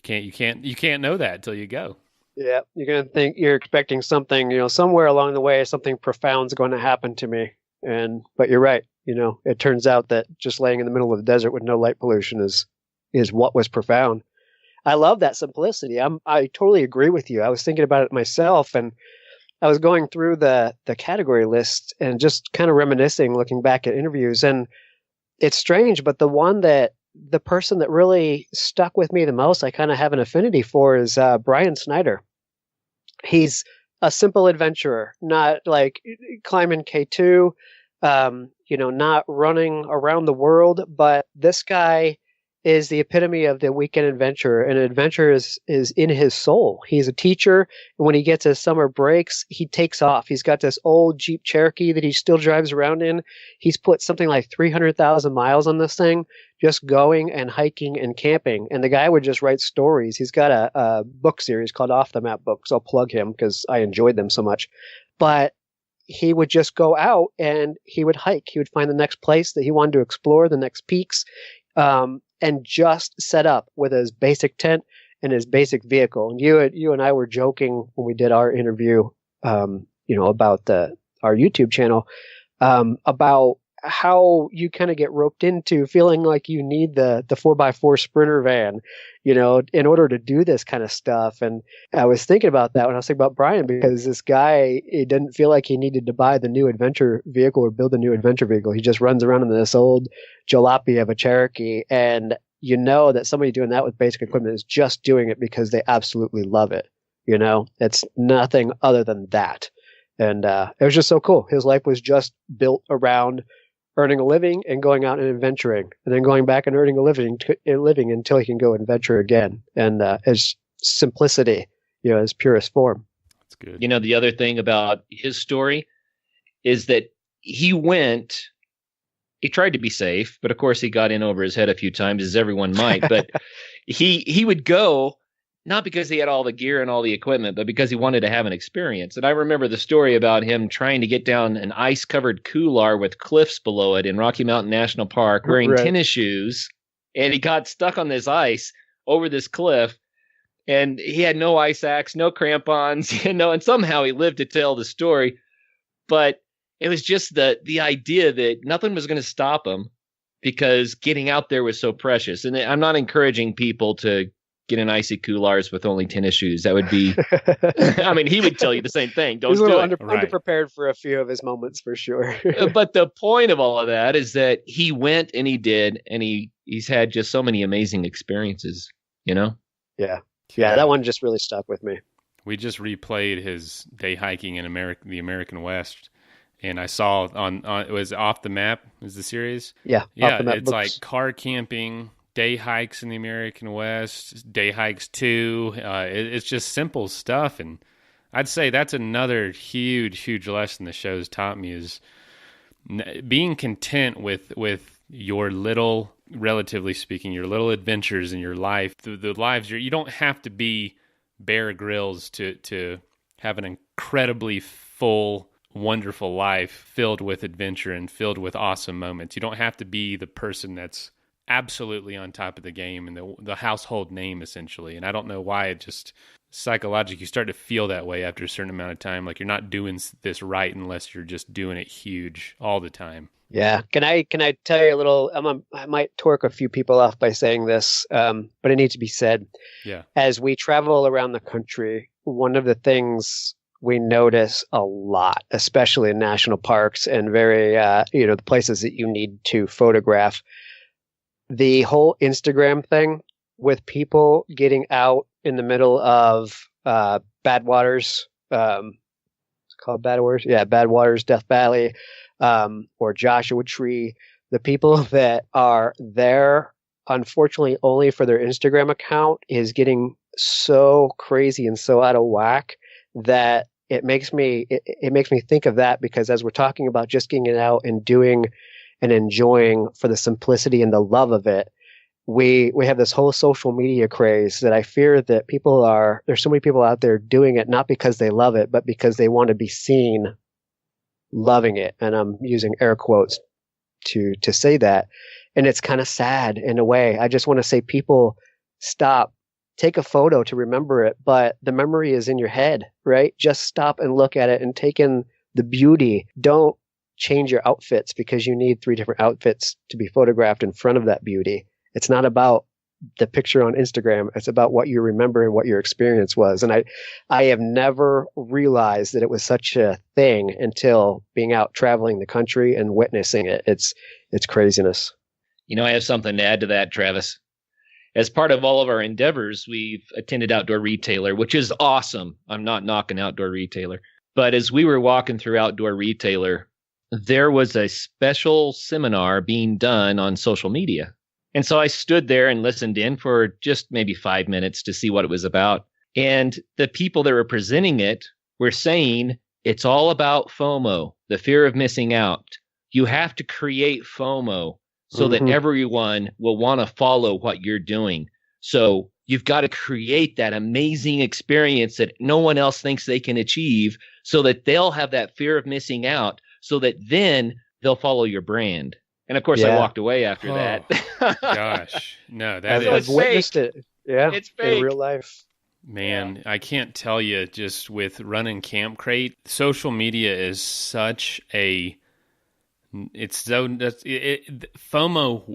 You can't know that until you go. Yeah. You're going to think you're expecting something, somewhere along the way, something profound is going to happen to me. But you're right. It turns out that just laying in the middle of the desert with no light pollution is what was profound. I love that simplicity. I totally agree with you. I was thinking about it myself, and I was going through the category list and just kind of reminiscing, looking back at interviews. And it's strange, but the person that really stuck with me the most, I kind of have an affinity for, is Brian Snyder. He's a simple adventurer, not like climbing K2, not running around the world, but this guy is the epitome of the weekend adventurer, and adventure is in his soul. He's a teacher, and when he gets his summer breaks, he takes off. He's got this old Jeep Cherokee that he still drives around in. He's put something like 300,000 miles on this thing, just going and hiking and camping. And the guy would just write stories. He's got a book series called Off the Map Books. I'll plug him because I enjoyed them so much. But he would just go out and he would hike. He would find the next place that he wanted to explore, the next peaks, and just set up with his basic tent and his basic vehicle. And you and I were joking when we did our interview, about our YouTube channel, about how you kind of get roped into feeling like you need the 4x4 Sprinter van, in order to do this kind of stuff. And I was thinking about that when I was thinking about Brian, because this guy, he didn't feel like he needed to buy the new adventure vehicle or build a new adventure vehicle. He just runs around in this old jalopy of a Cherokee. And that somebody doing that with basic equipment is just doing it because they absolutely love it. It's nothing other than that. And it was just so cool. His life was just built around earning a living and going out and adventuring, and then going back and earning a living until he can go adventure again. And his simplicity, his purest form. That's good. The other thing about his story is that he tried to be safe, but of course he got in over his head a few times, as everyone might. But he would go, not because he had all the gear and all the equipment, but because he wanted to have an experience. And I remember the story about him trying to get down an ice-covered couloir with cliffs below it in Rocky Mountain National Park, wearing tennis shoes, and he got stuck on this ice over this cliff, and he had no ice axe, no crampons, and somehow he lived to tell the story. But it was just the idea that nothing was going to stop him, because getting out there was so precious. And I'm not encouraging people to get an icy coolers with only tennis shoes. That would be, I mean, he would tell you the same thing. Don't He's a do little it. underprepared for a few of his moments for sure. But the point of all of that is that he went and he did, and he's had just so many amazing experiences, you know? Yeah. Yeah, that one just really stuck with me. We just replayed his day hiking in the American West. And I saw on it was Off the Map is the series. Yeah, yeah. Off the Map It's books. like car camping, day hikes in the American West, day hikes too. It's just simple stuff, and I'd say that's another huge lesson the show's taught me is being content with your little, relatively speaking, your little adventures in your life. The lives you don't have to be Bear Grylls to have an incredibly full, wonderful life filled with adventure and filled with awesome moments. You don't have to be the person that's absolutely on top of the game and the household name, essentially. And I don't know why, it just psychologically, you start to feel that way after a certain amount of time. Like you're not doing this right unless you're just doing it huge all the time. Yeah. Can I tell you a little, I might torque a few people off by saying this, but it needs to be said. Yeah. As we travel around the country, one of the things we notice a lot, especially in national parks and very, the places that you need to photograph, the whole Instagram thing with people getting out in the middle of Badwaters, it's called Badwaters, yeah, Badwaters, Death Valley, or Joshua Tree. The people that are there, unfortunately, only for their Instagram account is getting so crazy and so out of whack that it makes me think of that, because as we're talking about just getting out and doing and enjoying for the simplicity and the love of it, we have this whole social media craze that I fear that there's so many people out there doing it not because they love it, but because they want to be seen loving it. And I'm using air quotes to say that. And it's kind of sad in a way. I just want to say, people, stop. Take a photo to remember it, but the memory is in your head, right? Just stop and look at it and take in the beauty. Don't change your outfits because you need 3 different outfits to be photographed in front of that beauty. It's not about the picture on Instagram. It's about what you remember and what your experience was. And I have never realized that it was such a thing until being out traveling the country and witnessing it. It's craziness. You know, I have something to add to that, Travis. As part of all of our endeavors, we've attended Outdoor Retailer, which is awesome. I'm not knocking Outdoor Retailer. But as we were walking through Outdoor Retailer, there was a special seminar being done on social media. And so I stood there and listened in for just maybe 5 minutes to see what it was about. And the people that were presenting it were saying it's all about FOMO, the fear of missing out. You have to create FOMO so that everyone will want to follow what you're doing. So you've got to create that amazing experience that no one else thinks they can achieve, so that they'll have that fear of missing out, so that then they'll follow your brand. And of course, I walked away after that. Gosh, no, I've witnessed it. Yeah, it's fake. In real life. Man, I can't tell you, just with running Camp Crate, social media is such a... FOMO,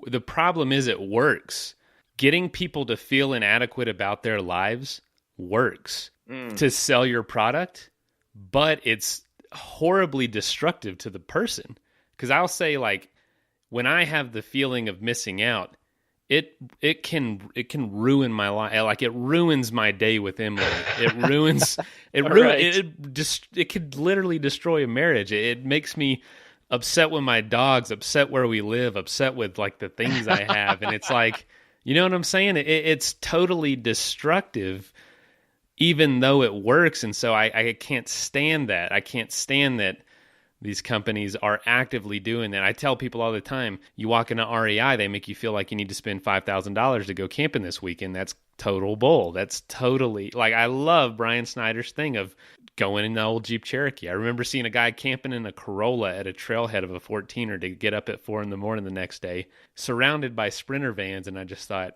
the problem is it works. Getting people to feel inadequate about their lives works to sell your product, but it's horribly destructive to the person. Because I'll say, like, when I have the feeling of missing out, it can ruin my life. Like, it ruins my day with Emily. It could literally destroy a marriage. It makes me upset with my dogs, upset where we live, upset with like the things I have. And it's like, you know what I'm saying? It's totally destructive, even though it works. And so I can't stand that. I can't stand that these companies are actively doing that. I tell people all the time, you walk into REI, they make you feel like you need to spend $5,000 to go camping this weekend. That's total bull. That's totally, like, I love Brian Snyder's thing of going in the old Jeep Cherokee. I remember seeing a guy camping in a Corolla at a trailhead of a 14er to get up at 4 a.m. the next day, surrounded by Sprinter vans. And I just thought,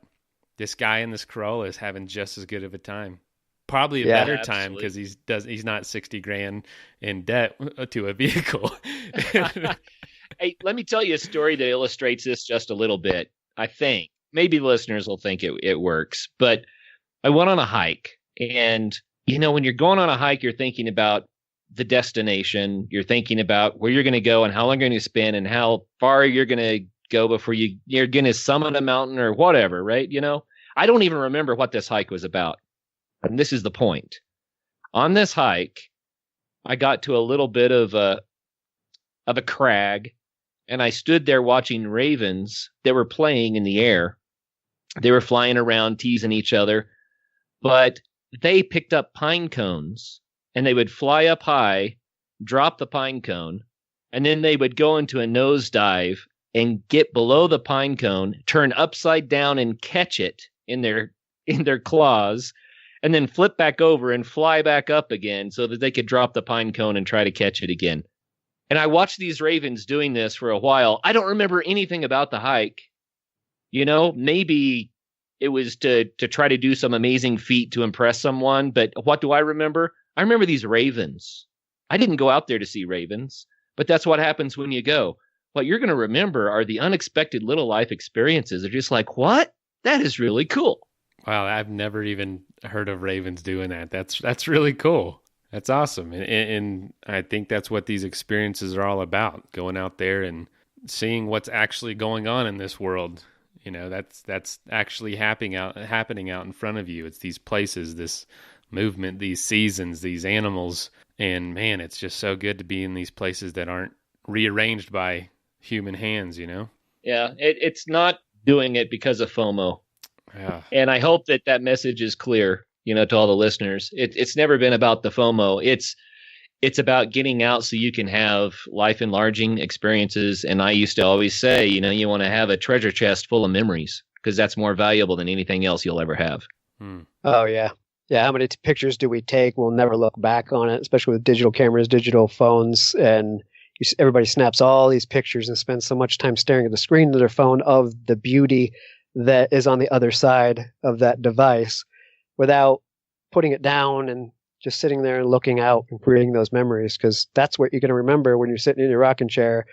this guy in this Corolla is having just as good of a time. Probably a better time, because he's not $60,000 in debt to a vehicle. Hey, let me tell you a story that illustrates this just a little bit. I think maybe listeners will think it works, but I went on a hike, and when you're going on a hike, you're thinking about the destination. You're thinking about where you're going to go and how long you're going to spend and how far you're going to go before you're going to summit a mountain or whatever, right? I don't even remember what this hike was about. And this is the point. On this hike, I got to a little bit of a crag, and I stood there watching ravens that were playing in the air. They were flying around, teasing each other, but they picked up pine cones, and they would fly up high, drop the pine cone, and then they would go into a nosedive and get below the pine cone, turn upside down and catch it in their claws, and then flip back over and fly back up again so that they could drop the pine cone and try to catch it again. And I watched these ravens doing this for a while. I don't remember anything about the hike. Maybe it was to try to do some amazing feat to impress someone. But what do I remember? I remember these ravens. I didn't go out there to see ravens, but that's what happens when you go. What you're going to remember are the unexpected little life experiences. They're just like, what? That is really cool. Wow, I've never even heard of ravens doing that. That's really cool. That's awesome. And I think that's what these experiences are all about, going out there and seeing what's actually going on in this world. That's actually happening out in front of you. It's these places, this movement, these seasons, these animals. And man, it's just so good to be in these places that aren't rearranged by human hands, Yeah, it's not doing it because of FOMO. Yeah. And I hope that message is clear, to all the listeners. It's never been about the FOMO. It's about getting out so you can have life enlarging experiences. And I used to always say, you want to have a treasure chest full of memories because that's more valuable than anything else you'll ever have. Oh, yeah. Yeah. How many pictures do we take? We'll never look back on it, especially with digital cameras, digital phones. And everybody snaps all these pictures and spends so much time staring at the screen of their phone of the beauty that is on the other side of that device without putting it down and just sitting there and looking out and creating those memories, because that's what you're going to remember when you're sitting in your rocking chair,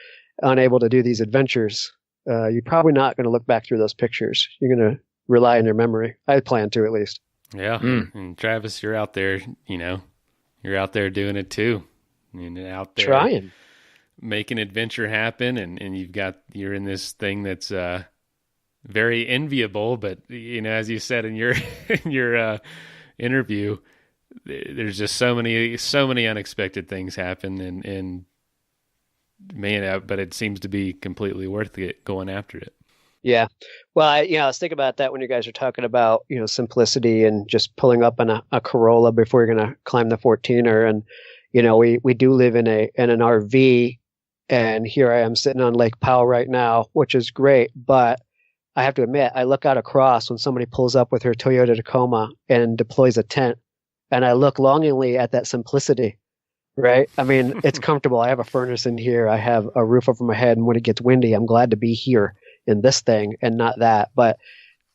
unable to do these adventures. You're probably not going to look back through those pictures. You're going to rely on your memory. I plan to, at least. Yeah. And Travis, you're out there, you're out there doing it too. Out there trying, making adventure happen. And you're in this thing that's, very enviable, but as you said in your interview, there's just so many unexpected things happen, and man, but it seems to be completely worth it going after it. Yeah, well, I was thinking about that when you guys are talking about simplicity and just pulling up in a Corolla before you're going to climb the 14er, and we do live in an RV, and here I am sitting on Lake Powell right now, which is great, but I have to admit, I look out across when somebody pulls up with her Toyota Tacoma and deploys a tent, and I look longingly at that simplicity, right? I mean, it's comfortable. I have a furnace in here. I have a roof over my head, and when it gets windy, I'm glad to be here in this thing and not that. But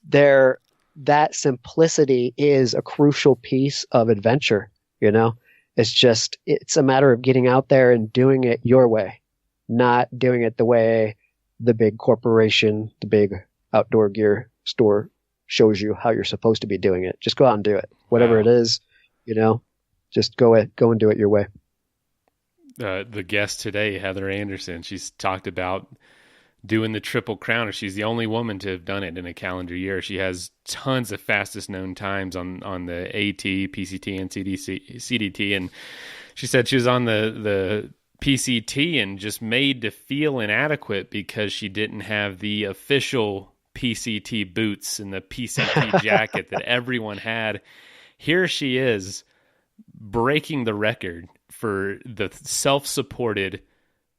that simplicity is a crucial piece of adventure, It's a matter of getting out there and doing it your way, not doing it the way the big corporation, the big outdoor gear store shows you how you're supposed to be doing it. Just go out and do it. Whatever it is, just go and do it your way. The guest today, Heather Anderson, she's talked about doing the Triple Crown. She's the only woman to have done it in a calendar year. She has tons of fastest known times on the AT, PCT, and CDT. And she said she was on the PCT and just made to feel inadequate because she didn't have the official PCT boots and the PCT jacket that everyone had. Here she is breaking the record for the self-supported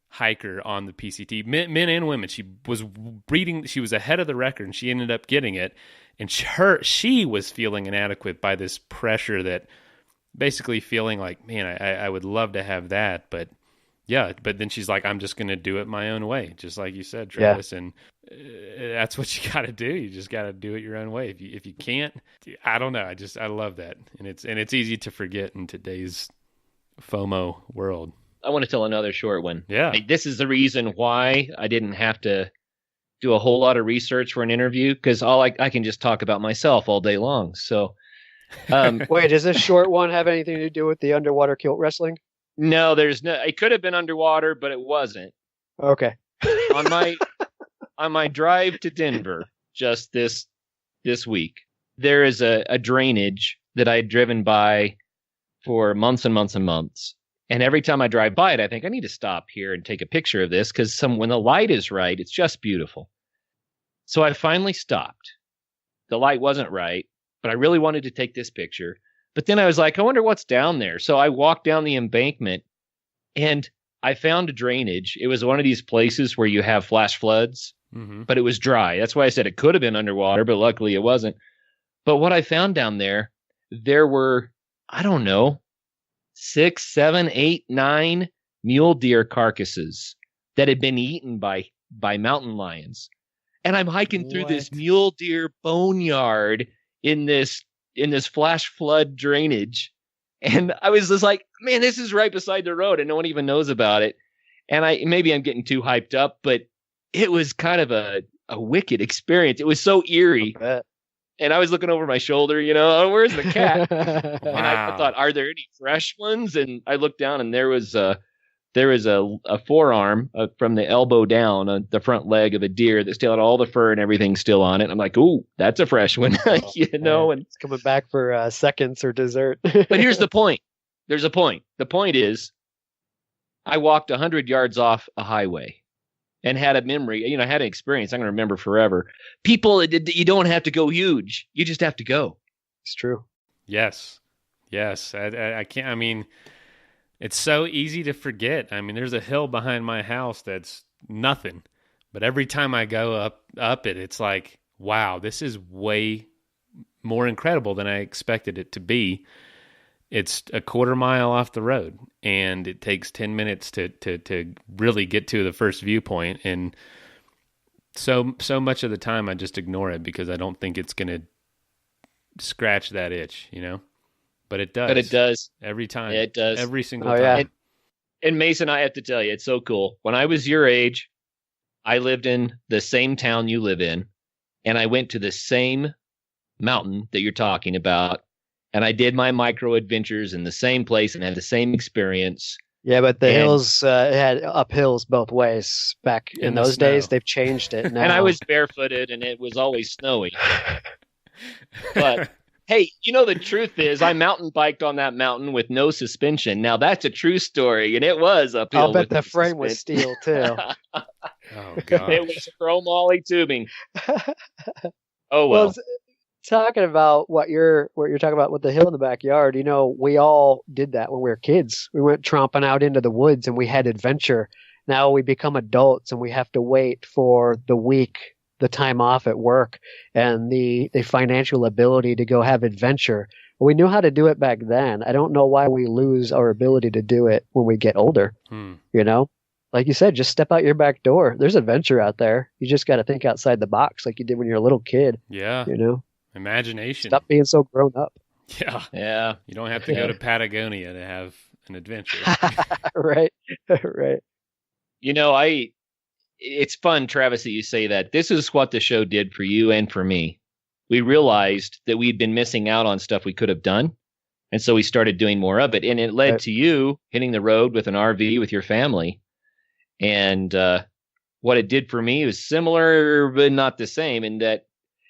hiker on the PCT, men and women. She was ahead of the record, and she ended up getting it. And she was feeling inadequate by this pressure, that basically feeling like, man, I would love to have that, but yeah. But then she's like, I'm just going to do it my own way, just like you said, Travis. Yeah. And that's what you got to do. You just got to do it your own way. If you can't, I don't know. I love that, and it's easy to forget in today's FOMO world. I want to tell another short one. Yeah. This is the reason why I didn't have to do a whole lot of research for an interview, because I can just talk about myself all day long. So Wait, does this short one have anything to do with the underwater kilt wrestling? No, it could have been underwater, but it wasn't. Okay. On my drive to Denver just this week, there is a drainage that I had driven by for months and months and months. And every time I drive by it, I think I need to stop here and take a picture of this because when the light is right, it's just beautiful. So I finally stopped. The light wasn't right, but I really wanted to take this picture. But then I was like, I wonder what's down there. So I walked down the embankment and I found a drainage. It was one of these places where you have flash floods, but it was dry. That's why I said it could have been underwater, but luckily it wasn't. But what I found down there were, I don't know, 6, 7, 8, 9 mule deer carcasses that had been eaten by mountain lions. And I'm hiking through this mule deer boneyard in this flash flood drainage. And I was just like, man, this is right beside the road and no one even knows about it. And maybe I'm getting too hyped up, but it was kind of a wicked experience. It was so eerie. And I was looking over my shoulder, oh, where's the cat? Wow. And I thought, are there any fresh ones? And I looked down and there was a forearm from the elbow down on the front leg of a deer that still had all the fur and everything still on it. I'm like, ooh, that's a fresh one, and it's coming back for seconds or dessert. But here's the point. There's a point. The point is I walked 100 yards off a highway and had a memory, I had an experience I'm going to remember forever. People, you don't have to go huge. You just have to go. It's true. Yes. I can't, it's so easy to forget. There's a hill behind my house that's nothing. But every time I go up it, it's like, wow, this is way more incredible than I expected it to be. It's a quarter mile off the road, and it takes 10 minutes to really get to the first viewpoint. And so much of the time I just ignore it because I don't think it's going to scratch that itch, But it does. But it does. Every time. Yeah, it does. Every single time. Yeah. And Mason, I have to tell you, it's so cool. When I was your age, I lived in the same town you live in, and I went to the same mountain that you're talking about, and I did my micro adventures in the same place and had the same experience. Yeah, but the hills had uphills both ways back in those days. They've changed it now. And I was barefooted, and it was always snowy. But hey, the truth is I mountain biked on that mountain with no suspension. Now, that's a true story, and it was uphill. I'll bet the frame was steel, too. Oh, God. It was chromoly tubing. Oh, well. Talking about what you're talking about with the hill in the backyard, we all did that when we were kids. We went tromping out into the woods and we had adventure. Now we become adults and we have to wait for the week, the time off at work, and the financial ability to go have adventure. We knew how to do it back then. I don't know why we lose our ability to do it when we get older. Like you said, just step out your back door. There's adventure out there. You just got to think outside the box like you did when you're a little kid. Yeah. Imagination. Stop being so grown up. Yeah. You don't have to go to Patagonia to have an adventure. Right. It's fun, Travis, that you say that. This is what the show did for you and for me. We realized that we'd been missing out on stuff we could have done. And so we started doing more of it. And it led to you hitting the road with an RV with your family. And what it did for me was similar, but not the same, in that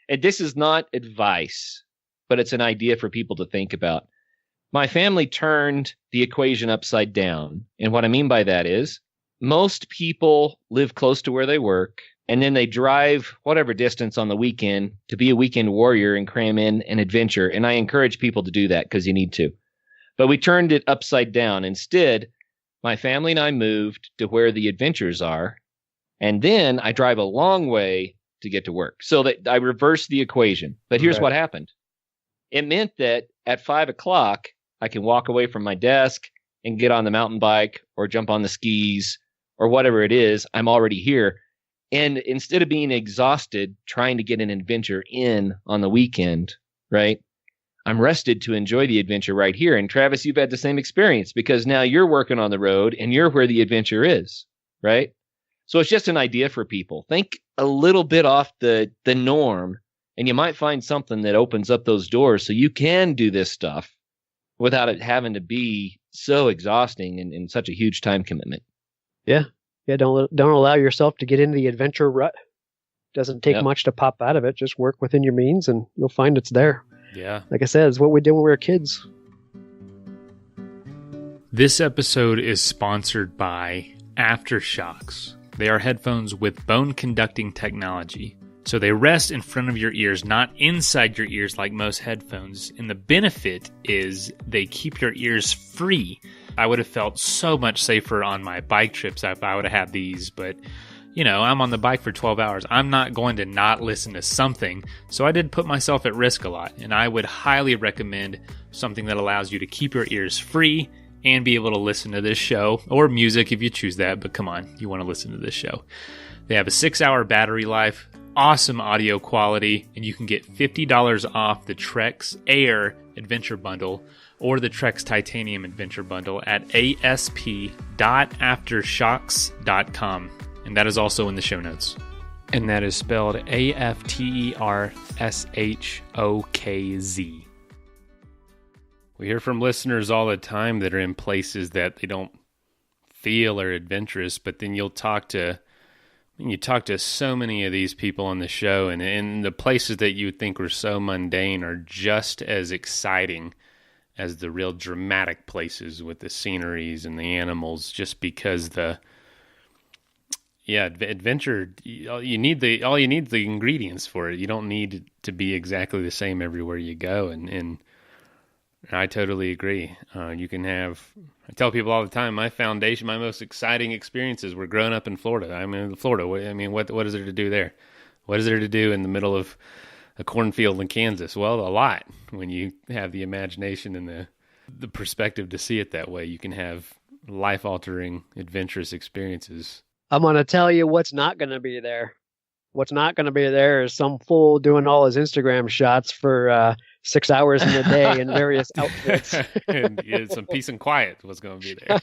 and this is not advice, but it's an idea for people to think about. My family turned the equation upside down. And what I mean by that is most people live close to where they work, and then they drive whatever distance on the weekend to be a weekend warrior and cram in an adventure. And I encourage people to do that because you need to. But we turned it upside down. Instead, my family and I moved to where the adventures are. And then I drive a long way to get to work. So that I reversed the equation. But here's what happened. It meant that at 5 o'clock, I can walk away from my desk and get on the mountain bike or jump on the skis or whatever it is. I'm already here. And instead of being exhausted trying to get an adventure in on the weekend, right? I'm rested to enjoy the adventure right here. And Travis, you've had the same experience because now you're working on the road and you're where the adventure is, right? So it's just an idea for people. Think a little bit off the norm And you might find something that opens up those doors so you can do this stuff without it having to be so exhausting and such a huge time commitment. Yeah. Yeah. Don't allow yourself to get into the adventure rut. Doesn't take much to pop out of it. Just work within your means and you'll find it's there. Yeah. Like I said, it's what we did when we were kids. This episode is sponsored by AfterShokz. They are headphones with bone-conducting technology. So they rest in front of your ears, not inside your ears like most headphones. And the benefit is they keep your ears free. I would have felt so much safer on my bike trips if I would have had these, but I'm on the bike for 12 hours. I'm not going to not listen to something. So I did put myself at risk a lot. And I would highly recommend something that allows you to keep your ears free and be able to listen to this show, or music if you choose that. But come on, you want to listen to this show. They have a 6-hour battery life, awesome audio quality, and you can get $50 off the Trex Air Adventure Bundle or the Trex Titanium Adventure Bundle at asp.aftershokz.com. And that is also in the show notes. And that is spelled AfterShokz. We hear from listeners all the time that are in places that they don't feel are adventurous, but then you talk to so many of these people on the show, and the places that you would think were so mundane are just as exciting as the real dramatic places with the sceneries and the animals, just because adventure, all you need the ingredients for it. You don't need it to be exactly the same everywhere you go, and I totally agree. I tell people all the time, my most exciting experiences were growing up in Florida. I'm in Florida. What is there to do there? What is there to do in the middle of a cornfield in Kansas? Well, a lot. When you have the imagination and the perspective to see it that way, you can have life-altering, adventurous experiences. I'm going to tell you what's not going to be there. What's not going to be there is some fool doing all his Instagram shots for 6 hours in a day in various outfits. And some peace and quiet was going to be there.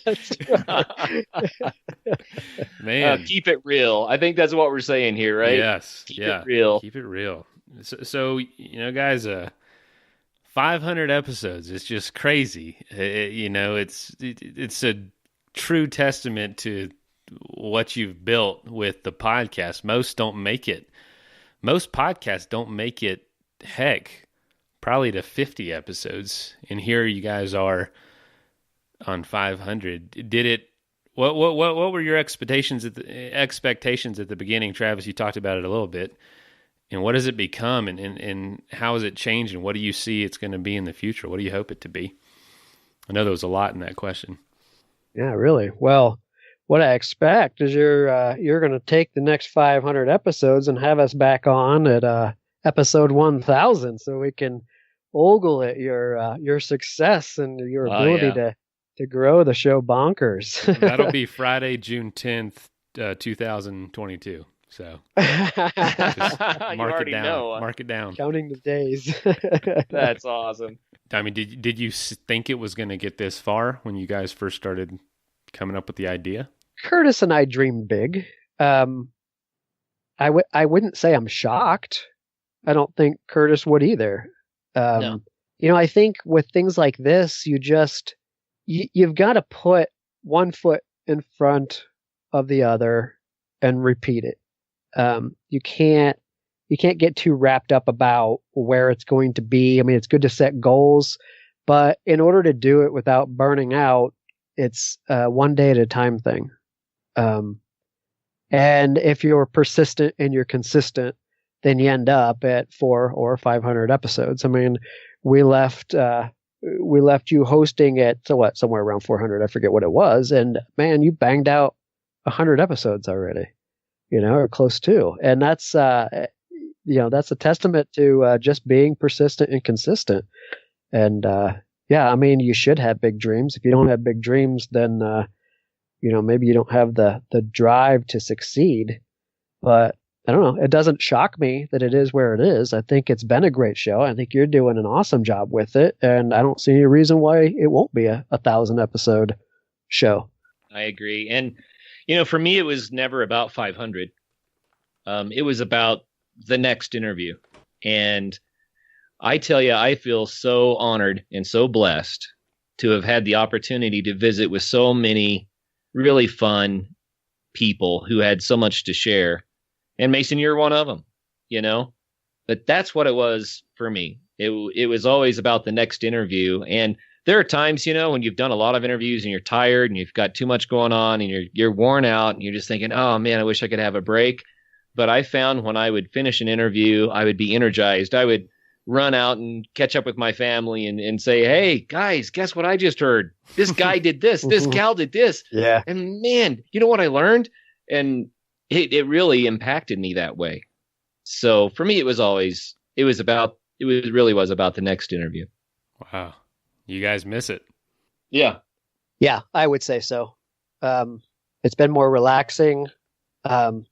Man. Keep it real. I think that's what we're saying here, right? Yes. Keep it real. Keep it real. So guys, 500 episodes. It's just crazy. It's a true testament to what you've built with the podcast. Most don't make it. Most podcasts don't make it, heck, probably to 50 episodes. And here you guys are on 500. What were your expectations at the beginning, Travis? You talked about it a little bit. And what has it become, and how has it changed, and what do you see it's going to be in the future? What do you hope it to be? I know there was a lot in that question. Yeah, really. Well, what I expect is you're going to take the next 500 episodes and have us back on at episode 1000, so we can ogle at your success and your ability to grow the show bonkers. That'll be Friday, June 10th, 2022. So just mark it down. Mark it down. Counting the days. That's awesome. I mean, did you think it was going to get this far when you guys first started coming up with the idea? Curtis and I dream big. I wouldn't say I'm shocked. I don't think Curtis would either. No. I think with things like this, you've got to put one foot in front of the other and repeat it. You can't get too wrapped up about where it's going to be. I mean, it's good to set goals, but in order to do it without burning out, it's a one day at a time thing. And if you're persistent and you're consistent, then you end up at 400 or 500 episodes. I mean, we left you hosting at somewhere around 400. I forget what it was. And man, you banged out 100 episodes already, or close to. And that's, that's a testament to just being persistent and consistent. And I mean, you should have big dreams. If you don't have big dreams, then maybe you don't have the drive to succeed. But I don't know. It doesn't shock me that it is where it is. I think it's been a great show. I think you're doing an awesome job with it, and I don't see any reason why it won't be a 1,000 episode show. I agree. And for me, it was never about 500. It was about the next interview. And I tell you, I feel so honored and so blessed to have had the opportunity to visit with so many really fun people who had so much to share. And Mason, you're one of them, you know, but that's what it was for me. It was always about the next interview. And there are times, you know, when you've done a lot of interviews and you're tired and you've got too much going on and you're worn out and you're just thinking, oh man, I wish I could have a break. But I found when I would finish an interview, I would be energized. I would run out and catch up with my family and say, hey, guys, guess what I just heard? This guy did this. This gal did this. Yeah. And man, you know what I learned? And it really impacted me that way. So for me, it really was about the next interview. Wow. You guys miss it. Yeah. Yeah, I would say so. It's been more relaxing.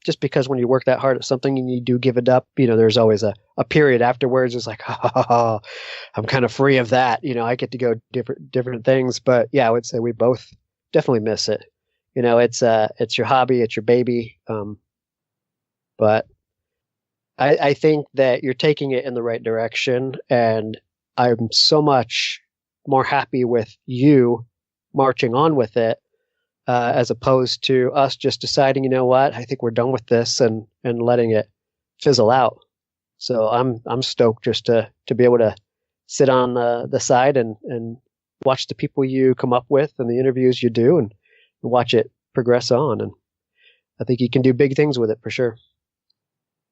Just because when you work that hard at something and you do give it up, you know, there's always a period afterwards. It's like, oh, I'm kind of free of that. You know, I get to go different things. But yeah, I would say we both definitely miss it. You know, it's your hobby, it's your baby. But I think that you're taking it in the right direction, and I'm so much more happy with you marching on with it. As opposed to us just deciding, you know what, I think we're done with this and letting it fizzle out. So I'm stoked just to be able to sit on the side and watch the people you come up with and the interviews you do and watch it progress on. And I think you can do big things with it for sure.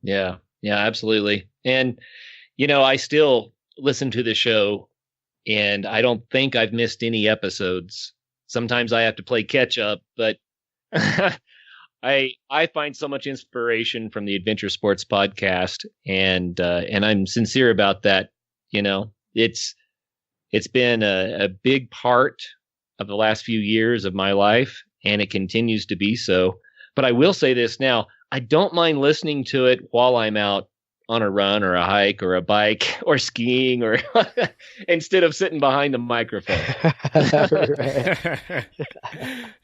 Yeah, absolutely. And, you know, I still listen to the show and I don't think I've missed any episodes. Sometimes I have to play catch up, but I find so much inspiration from the Adventure Sports podcast, and I'm sincere about that. You know, it's been a big part of the last few years of my life, and it continues to be so. But I will say this now: I don't mind listening to it while I'm out on a run or a hike or a bike or skiing or instead of sitting behind the microphone.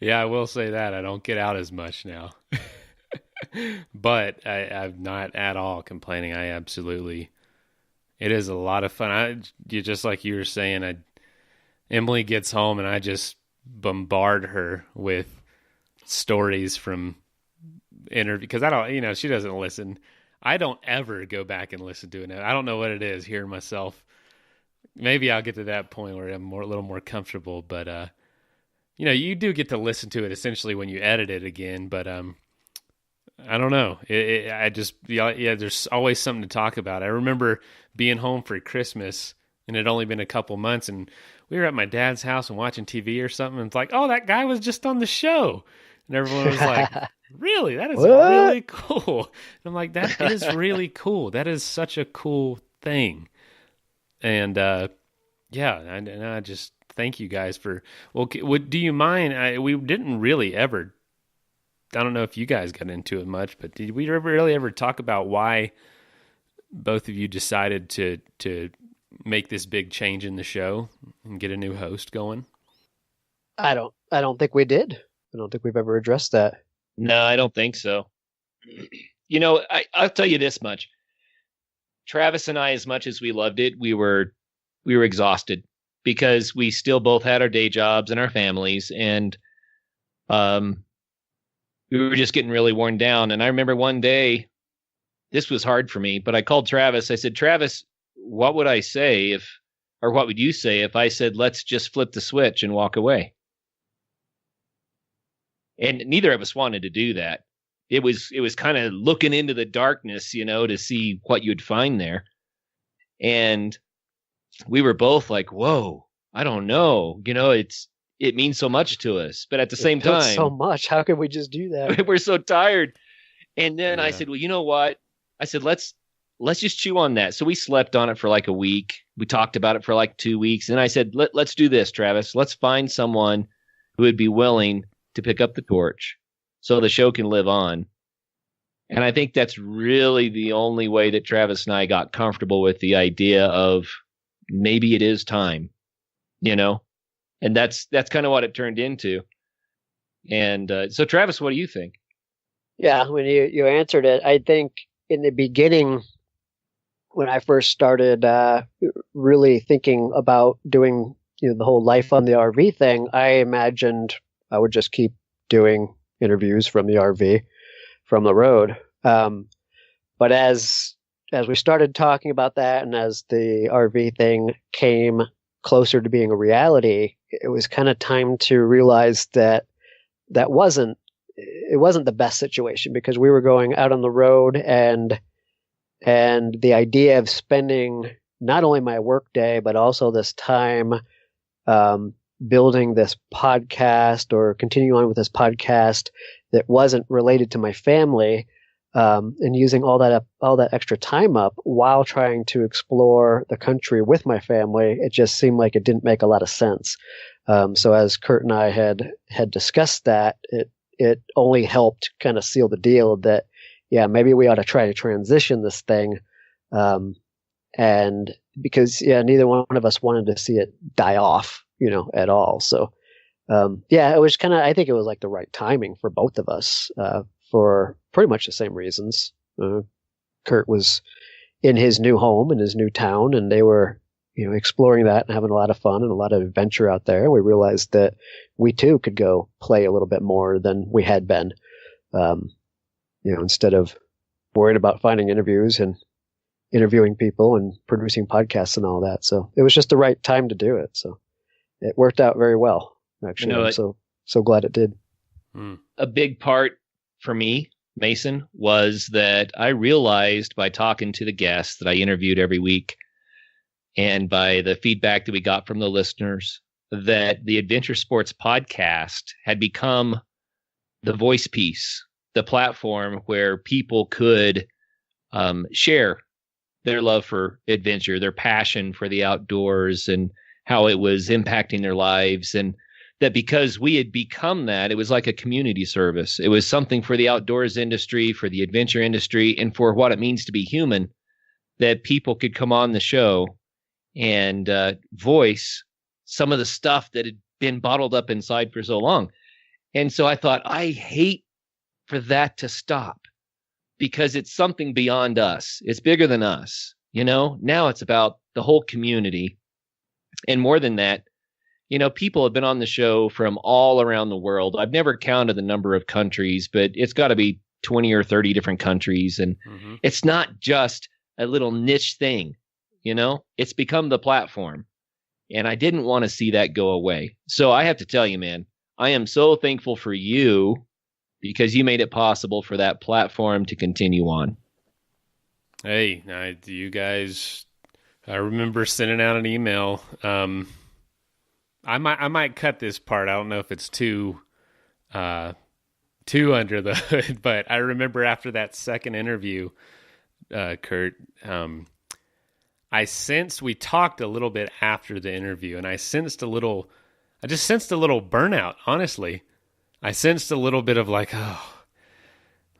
Yeah, I will say that. I don't get out as much now. But I'm not at all complaining. It is a lot of fun. Just like you were saying, Emily gets home and I just bombard her with stories from interview because she doesn't listen. I don't ever go back and listen to it now. I don't know what it is, hearing myself. Maybe I'll get to that point where I'm a little more comfortable, but you do get to listen to it essentially when you edit it again, but I don't know. There's always something to talk about. I remember being home for Christmas, and it had only been a couple months, and we were at my dad's house and watching TV or something, and it's like, oh, that guy was just on the show. And everyone was like, really? That is really cool. And I'm like, that is really cool. That is such a cool thing. And I just thank you guys for, do you mind? We didn't really ever, I don't know if you guys got into it much, but did we really ever talk about why both of you decided to make this big change in the show and get a new host going? I don't think we did. I don't think we've ever addressed that. No, I don't think so. You know, I'll tell you this much. Travis and I, as much as we loved it, we were exhausted because we still both had our day jobs and our families, and we were just getting really worn down. And I remember one day, this was hard for me, but I called Travis. I said, Travis, what would you say if I said, let's just flip the switch and walk away? And neither of us wanted to do that. It was kind of looking into the darkness, to see what you'd find there. And we were both like, whoa, I don't know. It means so much to us. But at the same time, so much. How can we just do that? We're so tired. And then I said, well, you know what? I said, let's just chew on that. So we slept on it for like a week. We talked about it for like 2 weeks. And I said, let's do this, Travis. Let's find someone who would be willing to pick up the torch so the show can live on. And I think that's really the only way that Travis and I got comfortable with the idea of maybe it is time, and that's kind of what it turned into. And so Travis, what do you think? Yeah, when you answered it, I think in the beginning, when I first started really thinking about doing the whole life on the RV thing, I imagined I would just keep doing interviews from the RV, from the road. But as we started talking about that, and as the RV thing came closer to being a reality, it was kind of time to realize that wasn't the best situation, because we were going out on the road, and the idea of spending not only my work day but also this time building this podcast, or continuing on with this podcast that wasn't related to my family, and using all that extra time up while trying to explore the country with my family, it just seemed like it didn't make a lot of sense. So as Curt and I had discussed that, it only helped kind of seal the deal that, yeah, maybe we ought to try to transition this thing. And because, neither one of us wanted to see it die off, at all. So, it was I think it was like the right timing for both of us, for pretty much the same reasons. Curt was in his new home, in his new town, and they were, exploring that and having a lot of fun and a lot of adventure out there. And we realized that we too could go play a little bit more than we had been, instead of worrying about finding interviews and interviewing people and producing podcasts and all that. So it was just the right time to do it. So it worked out very well, actually. I'm so glad it did. A big part for me, Mason, was that I realized by talking to the guests that I interviewed every week, and by the feedback that we got from the listeners, that the Adventure Sports podcast had become the voice piece, the platform where people could share their love for adventure, their passion for the outdoors, and how it was impacting their lives. And that because we had become that, it was like a community service. It was something for the outdoors industry, for the adventure industry, and for what it means to be human, that people could come on the show and voice some of the stuff that had been bottled up inside for so long. And so I thought, I hate for that to stop, because it's something beyond us. It's bigger than us. Now it's about the whole community. And more than that, people have been on the show from all around the world. I've never counted the number of countries, but it's got to be 20 or 30 different countries. And it's not just a little niche thing. It's become the platform. And I didn't want to see that go away. So I have to tell you, man, I am so thankful for you, because you made it possible for that platform to continue on. Hey, you guys, I remember sending out an email. I might cut this part. I don't know if it's too under the hood, but I remember after that second interview, Curt, we talked a little bit after the interview, and I just sensed a little burnout, honestly. I sensed a little bit of like,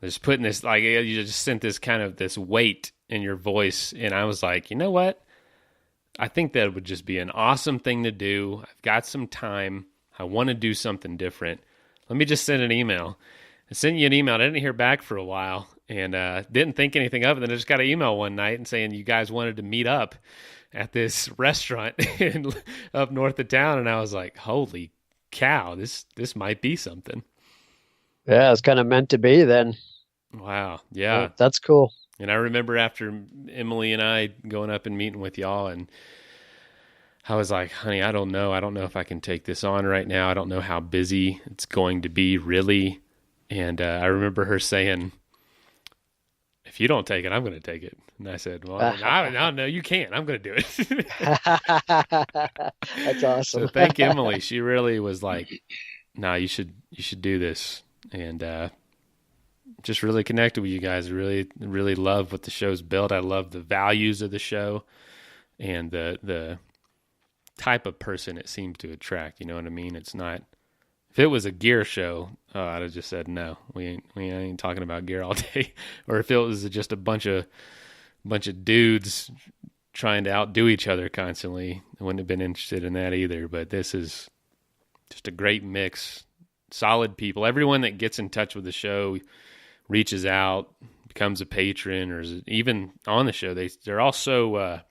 just putting this, like, you just sent this kind of this weight in your voice. And I was like, you know what? I think that would just be an awesome thing to do. I've got some time. I want to do something different. Let me just send an email. I sent you an email. I didn't hear back for a while, and didn't think anything of it. Then I just got an email one night and saying you guys wanted to meet up at this restaurant up north of town. And I was like, holy cow, this might be something. Yeah, it's kind of meant to be then. Wow. Yeah. Well, that's cool. And I remember after Emily and I going up and meeting with y'all, and I was like, honey, I don't know if I can take this on right now. I don't know how busy it's going to be, really. And I remember her saying, if you don't take it, I'm going to take it. And I said, well, no, you can't. I'm going to do it. That's awesome. So thank Emily. She really was like, no, you should do this. And just really connected with you guys. Really, really love what the show's built. I love the values of the show and the type of person it seems to attract. You know what I mean? It's not, if it was a gear show, I'd have just said, no, we ain't talking about gear all day. Or if it was just a bunch of dudes trying to outdo each other constantly, I wouldn't have been interested in that either. But this is just a great mix. Solid people. Everyone that gets in touch with the show reaches out, becomes a patron or even on the show, they're also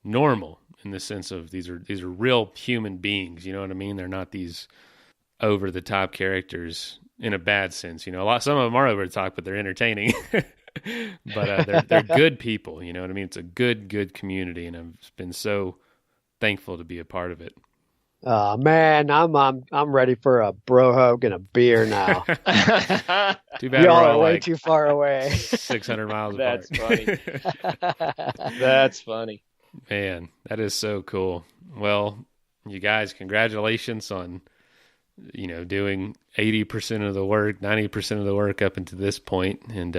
normal in the sense of these are real human beings. You know what I mean? They're not these over the top characters in a bad sense. You know, some of them are over the top, but they're entertaining. But they're good people. You know what I mean? It's a good community, and I've been so thankful to be a part of it. Oh man, I'm ready for a bro hug and a beer now. Too bad y'all we're are all way like too far away. 600 miles apart. That's funny. That's funny. Man, that is so cool. Well, you guys, congratulations on, you know, doing 80% of the work, 90% of the work up until this point, and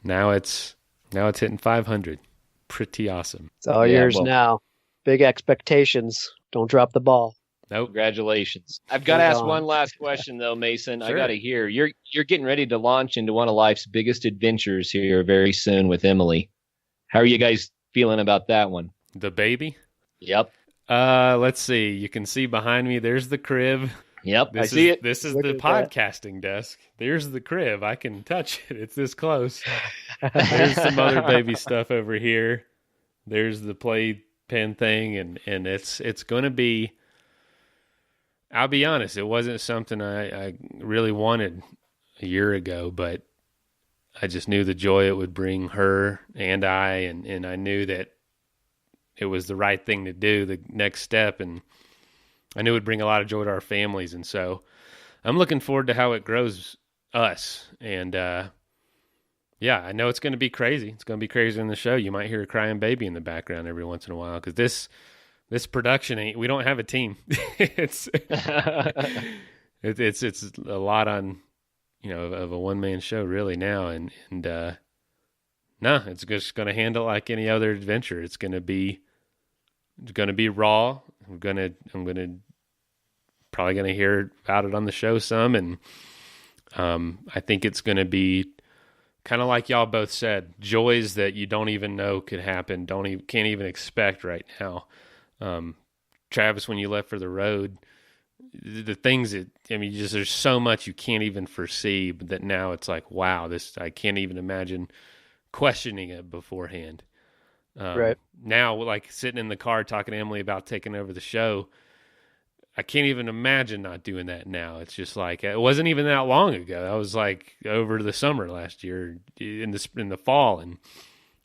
now it's hitting 500. Pretty awesome. It's all yours now. Big expectations. Don't drop the ball. Nope. Congratulations. I've got to ask one last question though, Mason. Sure. I got to hear you're getting ready to launch into one of life's biggest adventures here very soon with Emily. How are you guys feeling about that one? The baby? Yep. Let's see. You can see behind me, there's the crib. Yep, I see it. This is the podcasting desk. There's the crib. I can touch it. It's this close. There's some other baby stuff over here. There's the playpen thing, and it's going to be, I'll be honest, it wasn't something I really wanted a year ago, but I just knew the joy it would bring her and I knew that it was the right thing to do, the next step, and I knew it would bring a lot of joy to our families, and so I'm looking forward to how it grows us, and yeah, I know it's going to be crazy. It's going to be crazy in the show. You might hear a crying baby in the background every once in a while, because this production we don't have a team. it's a lot on, you know, of a one-man show really now, and no, it's just going to handle like any other adventure. It's going to be raw. I'm probably gonna hear about it on the show some, and I think it's gonna be kind of like y'all both said, joys that you don't even know could happen, can't even expect right now. Travis, when you left for the road, the things that, I mean, there's so much you can't even foresee, but that now it's like, wow, I can't even imagine questioning it beforehand. Right. Now, like sitting in the car talking to Emily about taking over the show, I can't even imagine not doing that now. It's just like, it wasn't even that long ago. That was like over the summer last year in the fall, and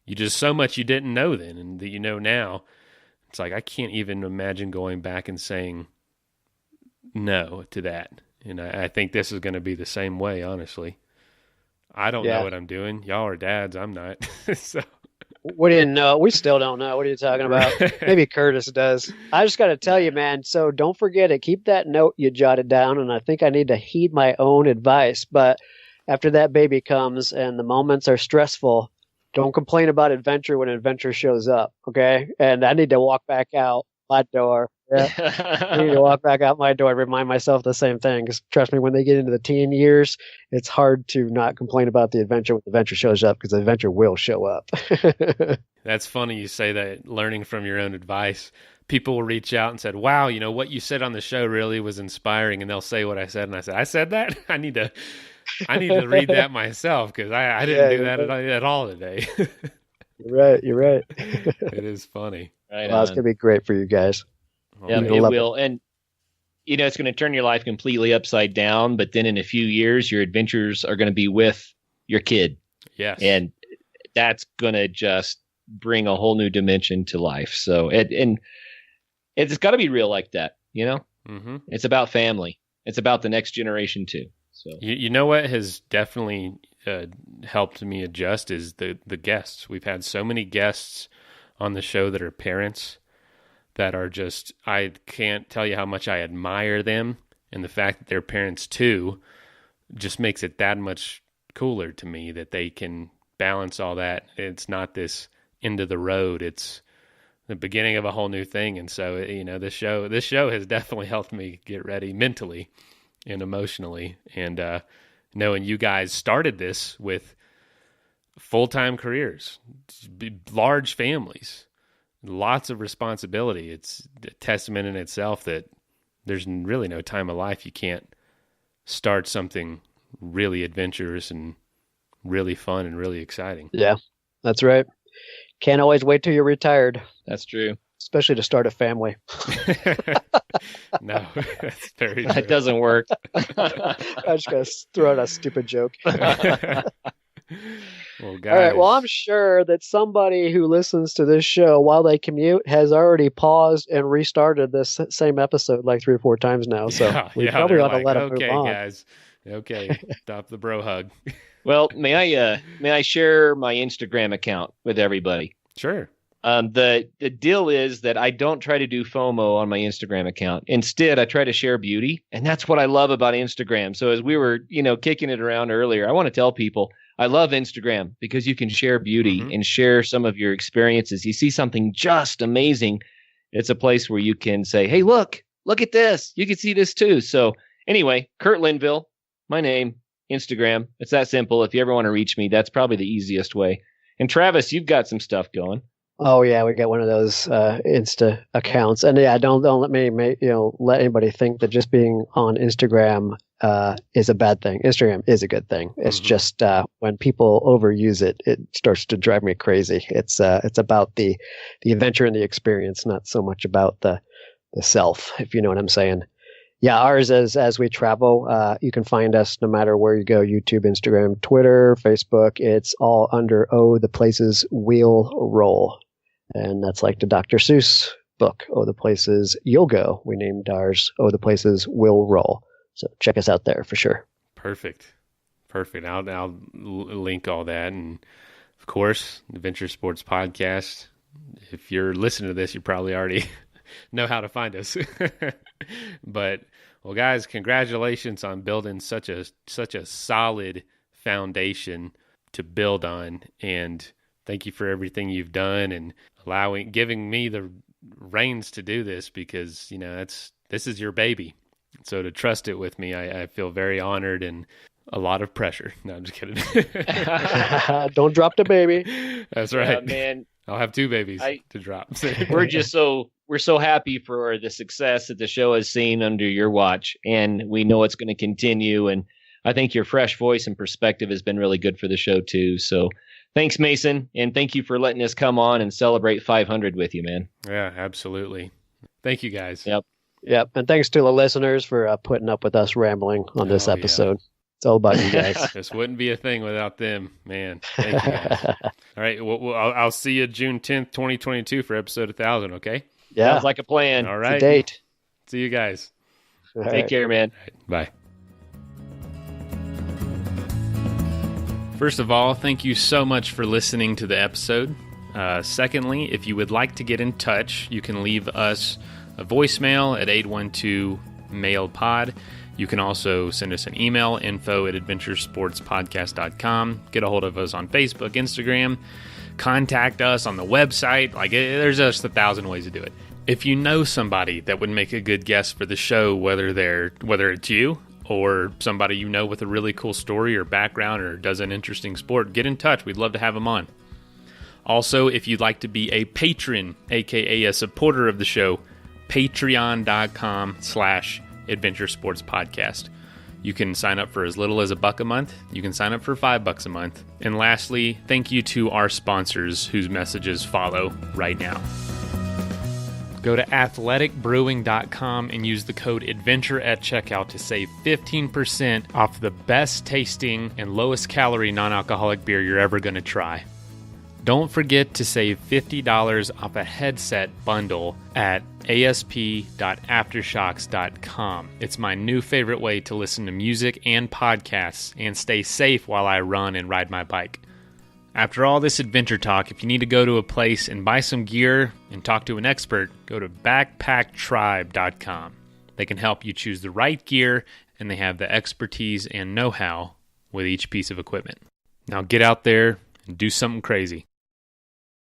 you just, so much you didn't know then and that you know now. It's like, I can't even imagine going back and saying no to that. And I think this is going to be the same way, honestly. I don't know what I'm doing. Y'all are dads. I'm not. So we didn't know. We still don't know. What are you talking about? Maybe Curtis does. I just got to tell you, man. So don't forget it. Keep that note you jotted down. And I think I need to heed my own advice. But after that baby comes and the moments are stressful, don't complain about adventure when adventure shows up. Okay. And I need to walk back out my door. Yeah. I need to walk back out my door and remind myself the same thing. Because trust me, when they get into the teen years, it's hard to not complain about the adventure when the adventure shows up, because the adventure will show up. That's funny you say that, learning from your own advice. People will reach out and said, wow, you know, what you said on the show really was inspiring. And they'll say what I said. And I said that? I need to read that myself, because I didn't do that at all today. You're right. It is funny. Right, well, it's going to be great for you guys. Yeah, it will. And, you know, it's going to turn your life completely upside down. But then in a few years, your adventures are going to be with your kid. Yes. And that's going to just bring a whole new dimension to life. So, and it's got to be real like that, you know? Mm-hmm. It's about family. It's about the next generation, too. So, you know what has definitely helped me adjust is the guests. We've had so many guests on the show that are parents that are just, I can't tell you how much I admire them, and the fact that they're parents too just makes it that much cooler to me that they can balance all that. It's not this end of the road. It's the beginning of a whole new thing. And so, you know, this show has definitely helped me get ready mentally and emotionally. And knowing you guys started this with full-time careers, large families, lots of responsibility. It's a testament in itself that there's really no time of life you can't start something really adventurous and really fun and really exciting. Yeah, that's right. Can't always wait till you're retired. That's true. Especially to start a family. No, that's very true. That doesn't work. I just got to throw out a stupid joke. Well, guys. All right. Well, I'm sure that somebody who listens to this show while they commute has already paused and restarted this same episode like 3 or 4 times now. So we probably ought to let them move on. Okay, guys. Okay, stop the bro hug. Well, may I share my Instagram account with everybody? Sure. The deal is that I don't try to do FOMO on my Instagram account. Instead, I try to share beauty, and that's what I love about Instagram. So as we were, kicking it around earlier, I want to tell people I love Instagram because you can share beauty and share some of your experiences. You see something just amazing. It's a place where you can say, hey, look at this. You can see this too. So anyway, Curt Linville, my name, Instagram. It's that simple. If you ever want to reach me, that's probably the easiest way. And Travis, you've got some stuff going. Oh yeah, we got one of those Insta accounts, and yeah, don't let me let anybody think that just being on Instagram is a bad thing. Instagram is a good thing. It's just when people overuse it, it starts to drive me crazy. It's about the adventure and the experience, not so much about the self, if you know what I'm saying. Yeah, ours is as we travel. You can find us no matter where you go: YouTube, Instagram, Twitter, Facebook. It's all under the Places We'll Roll. And that's like the Dr. Seuss book, the Places You'll Go. We named ours, the Places We'll Roll. So check us out there for sure. Perfect. I'll link all that. And of course, Adventure Sports Podcast. If you're listening to this, you probably already know how to find us. But, well, guys, congratulations on building such a solid foundation to build on. And thank you for everything you've done and giving me the reins to do this because, this is your baby. So to trust it with me, I feel very honored and a lot of pressure. No, I'm just kidding. Don't drop the baby. That's right. Man. I'll have 2 babies to drop. We're so happy for the success that the show has seen under your watch, and we know it's going to continue. And I think your fresh voice and perspective has been really good for the show too. So thanks, Mason, and thank you for letting us come on and celebrate 500 with you, man. Yeah, absolutely. Thank you, guys. Yep. And thanks to the listeners for putting up with us rambling on this episode. Yeah. It's all about you guys. This wouldn't be a thing without them, man. Thank you, guys. All right. Well, I'll see you June 10th, 2022 for episode 1000, okay? Yeah. Sounds like a plan. All right. It's a date. See you guys. Take care, man. Right. Bye. First of all, thank you so much for listening to the episode. Secondly, if you would like to get in touch, you can leave us a voicemail at 812-MAIL-POD. You can also send us an email, info@adventuresportspodcast.com. Get a hold of us on Facebook, Instagram. Contact us on the website. There's just 1,000 ways to do it. If you know somebody that would make a good guest for the show, whether it's you or somebody you know with a really cool story or background or does an interesting sport, get in touch. We'd love to have them on. Also, if you'd like to be a patron, aka a supporter of the show, patreon.com/Adventure Sports Podcast. You can sign up for as little as $1 a month. You can sign up for $5 a month. And lastly, thank you to our sponsors whose messages follow right now. Go to athleticbrewing.com and use the code ADVENTURE at checkout to save 15% off the best tasting and lowest calorie non-alcoholic beer you're ever going to try. Don't forget to save $50 off a headset bundle at asp.aftershokz.com. It's my new favorite way to listen to music and podcasts and stay safe while I run and ride my bike. After all this adventure talk, if you need to go to a place and buy some gear and talk to an expert, go to backpacktribe.com. They can help you choose the right gear, and they have the expertise and know-how with each piece of equipment. Now get out there and do something crazy.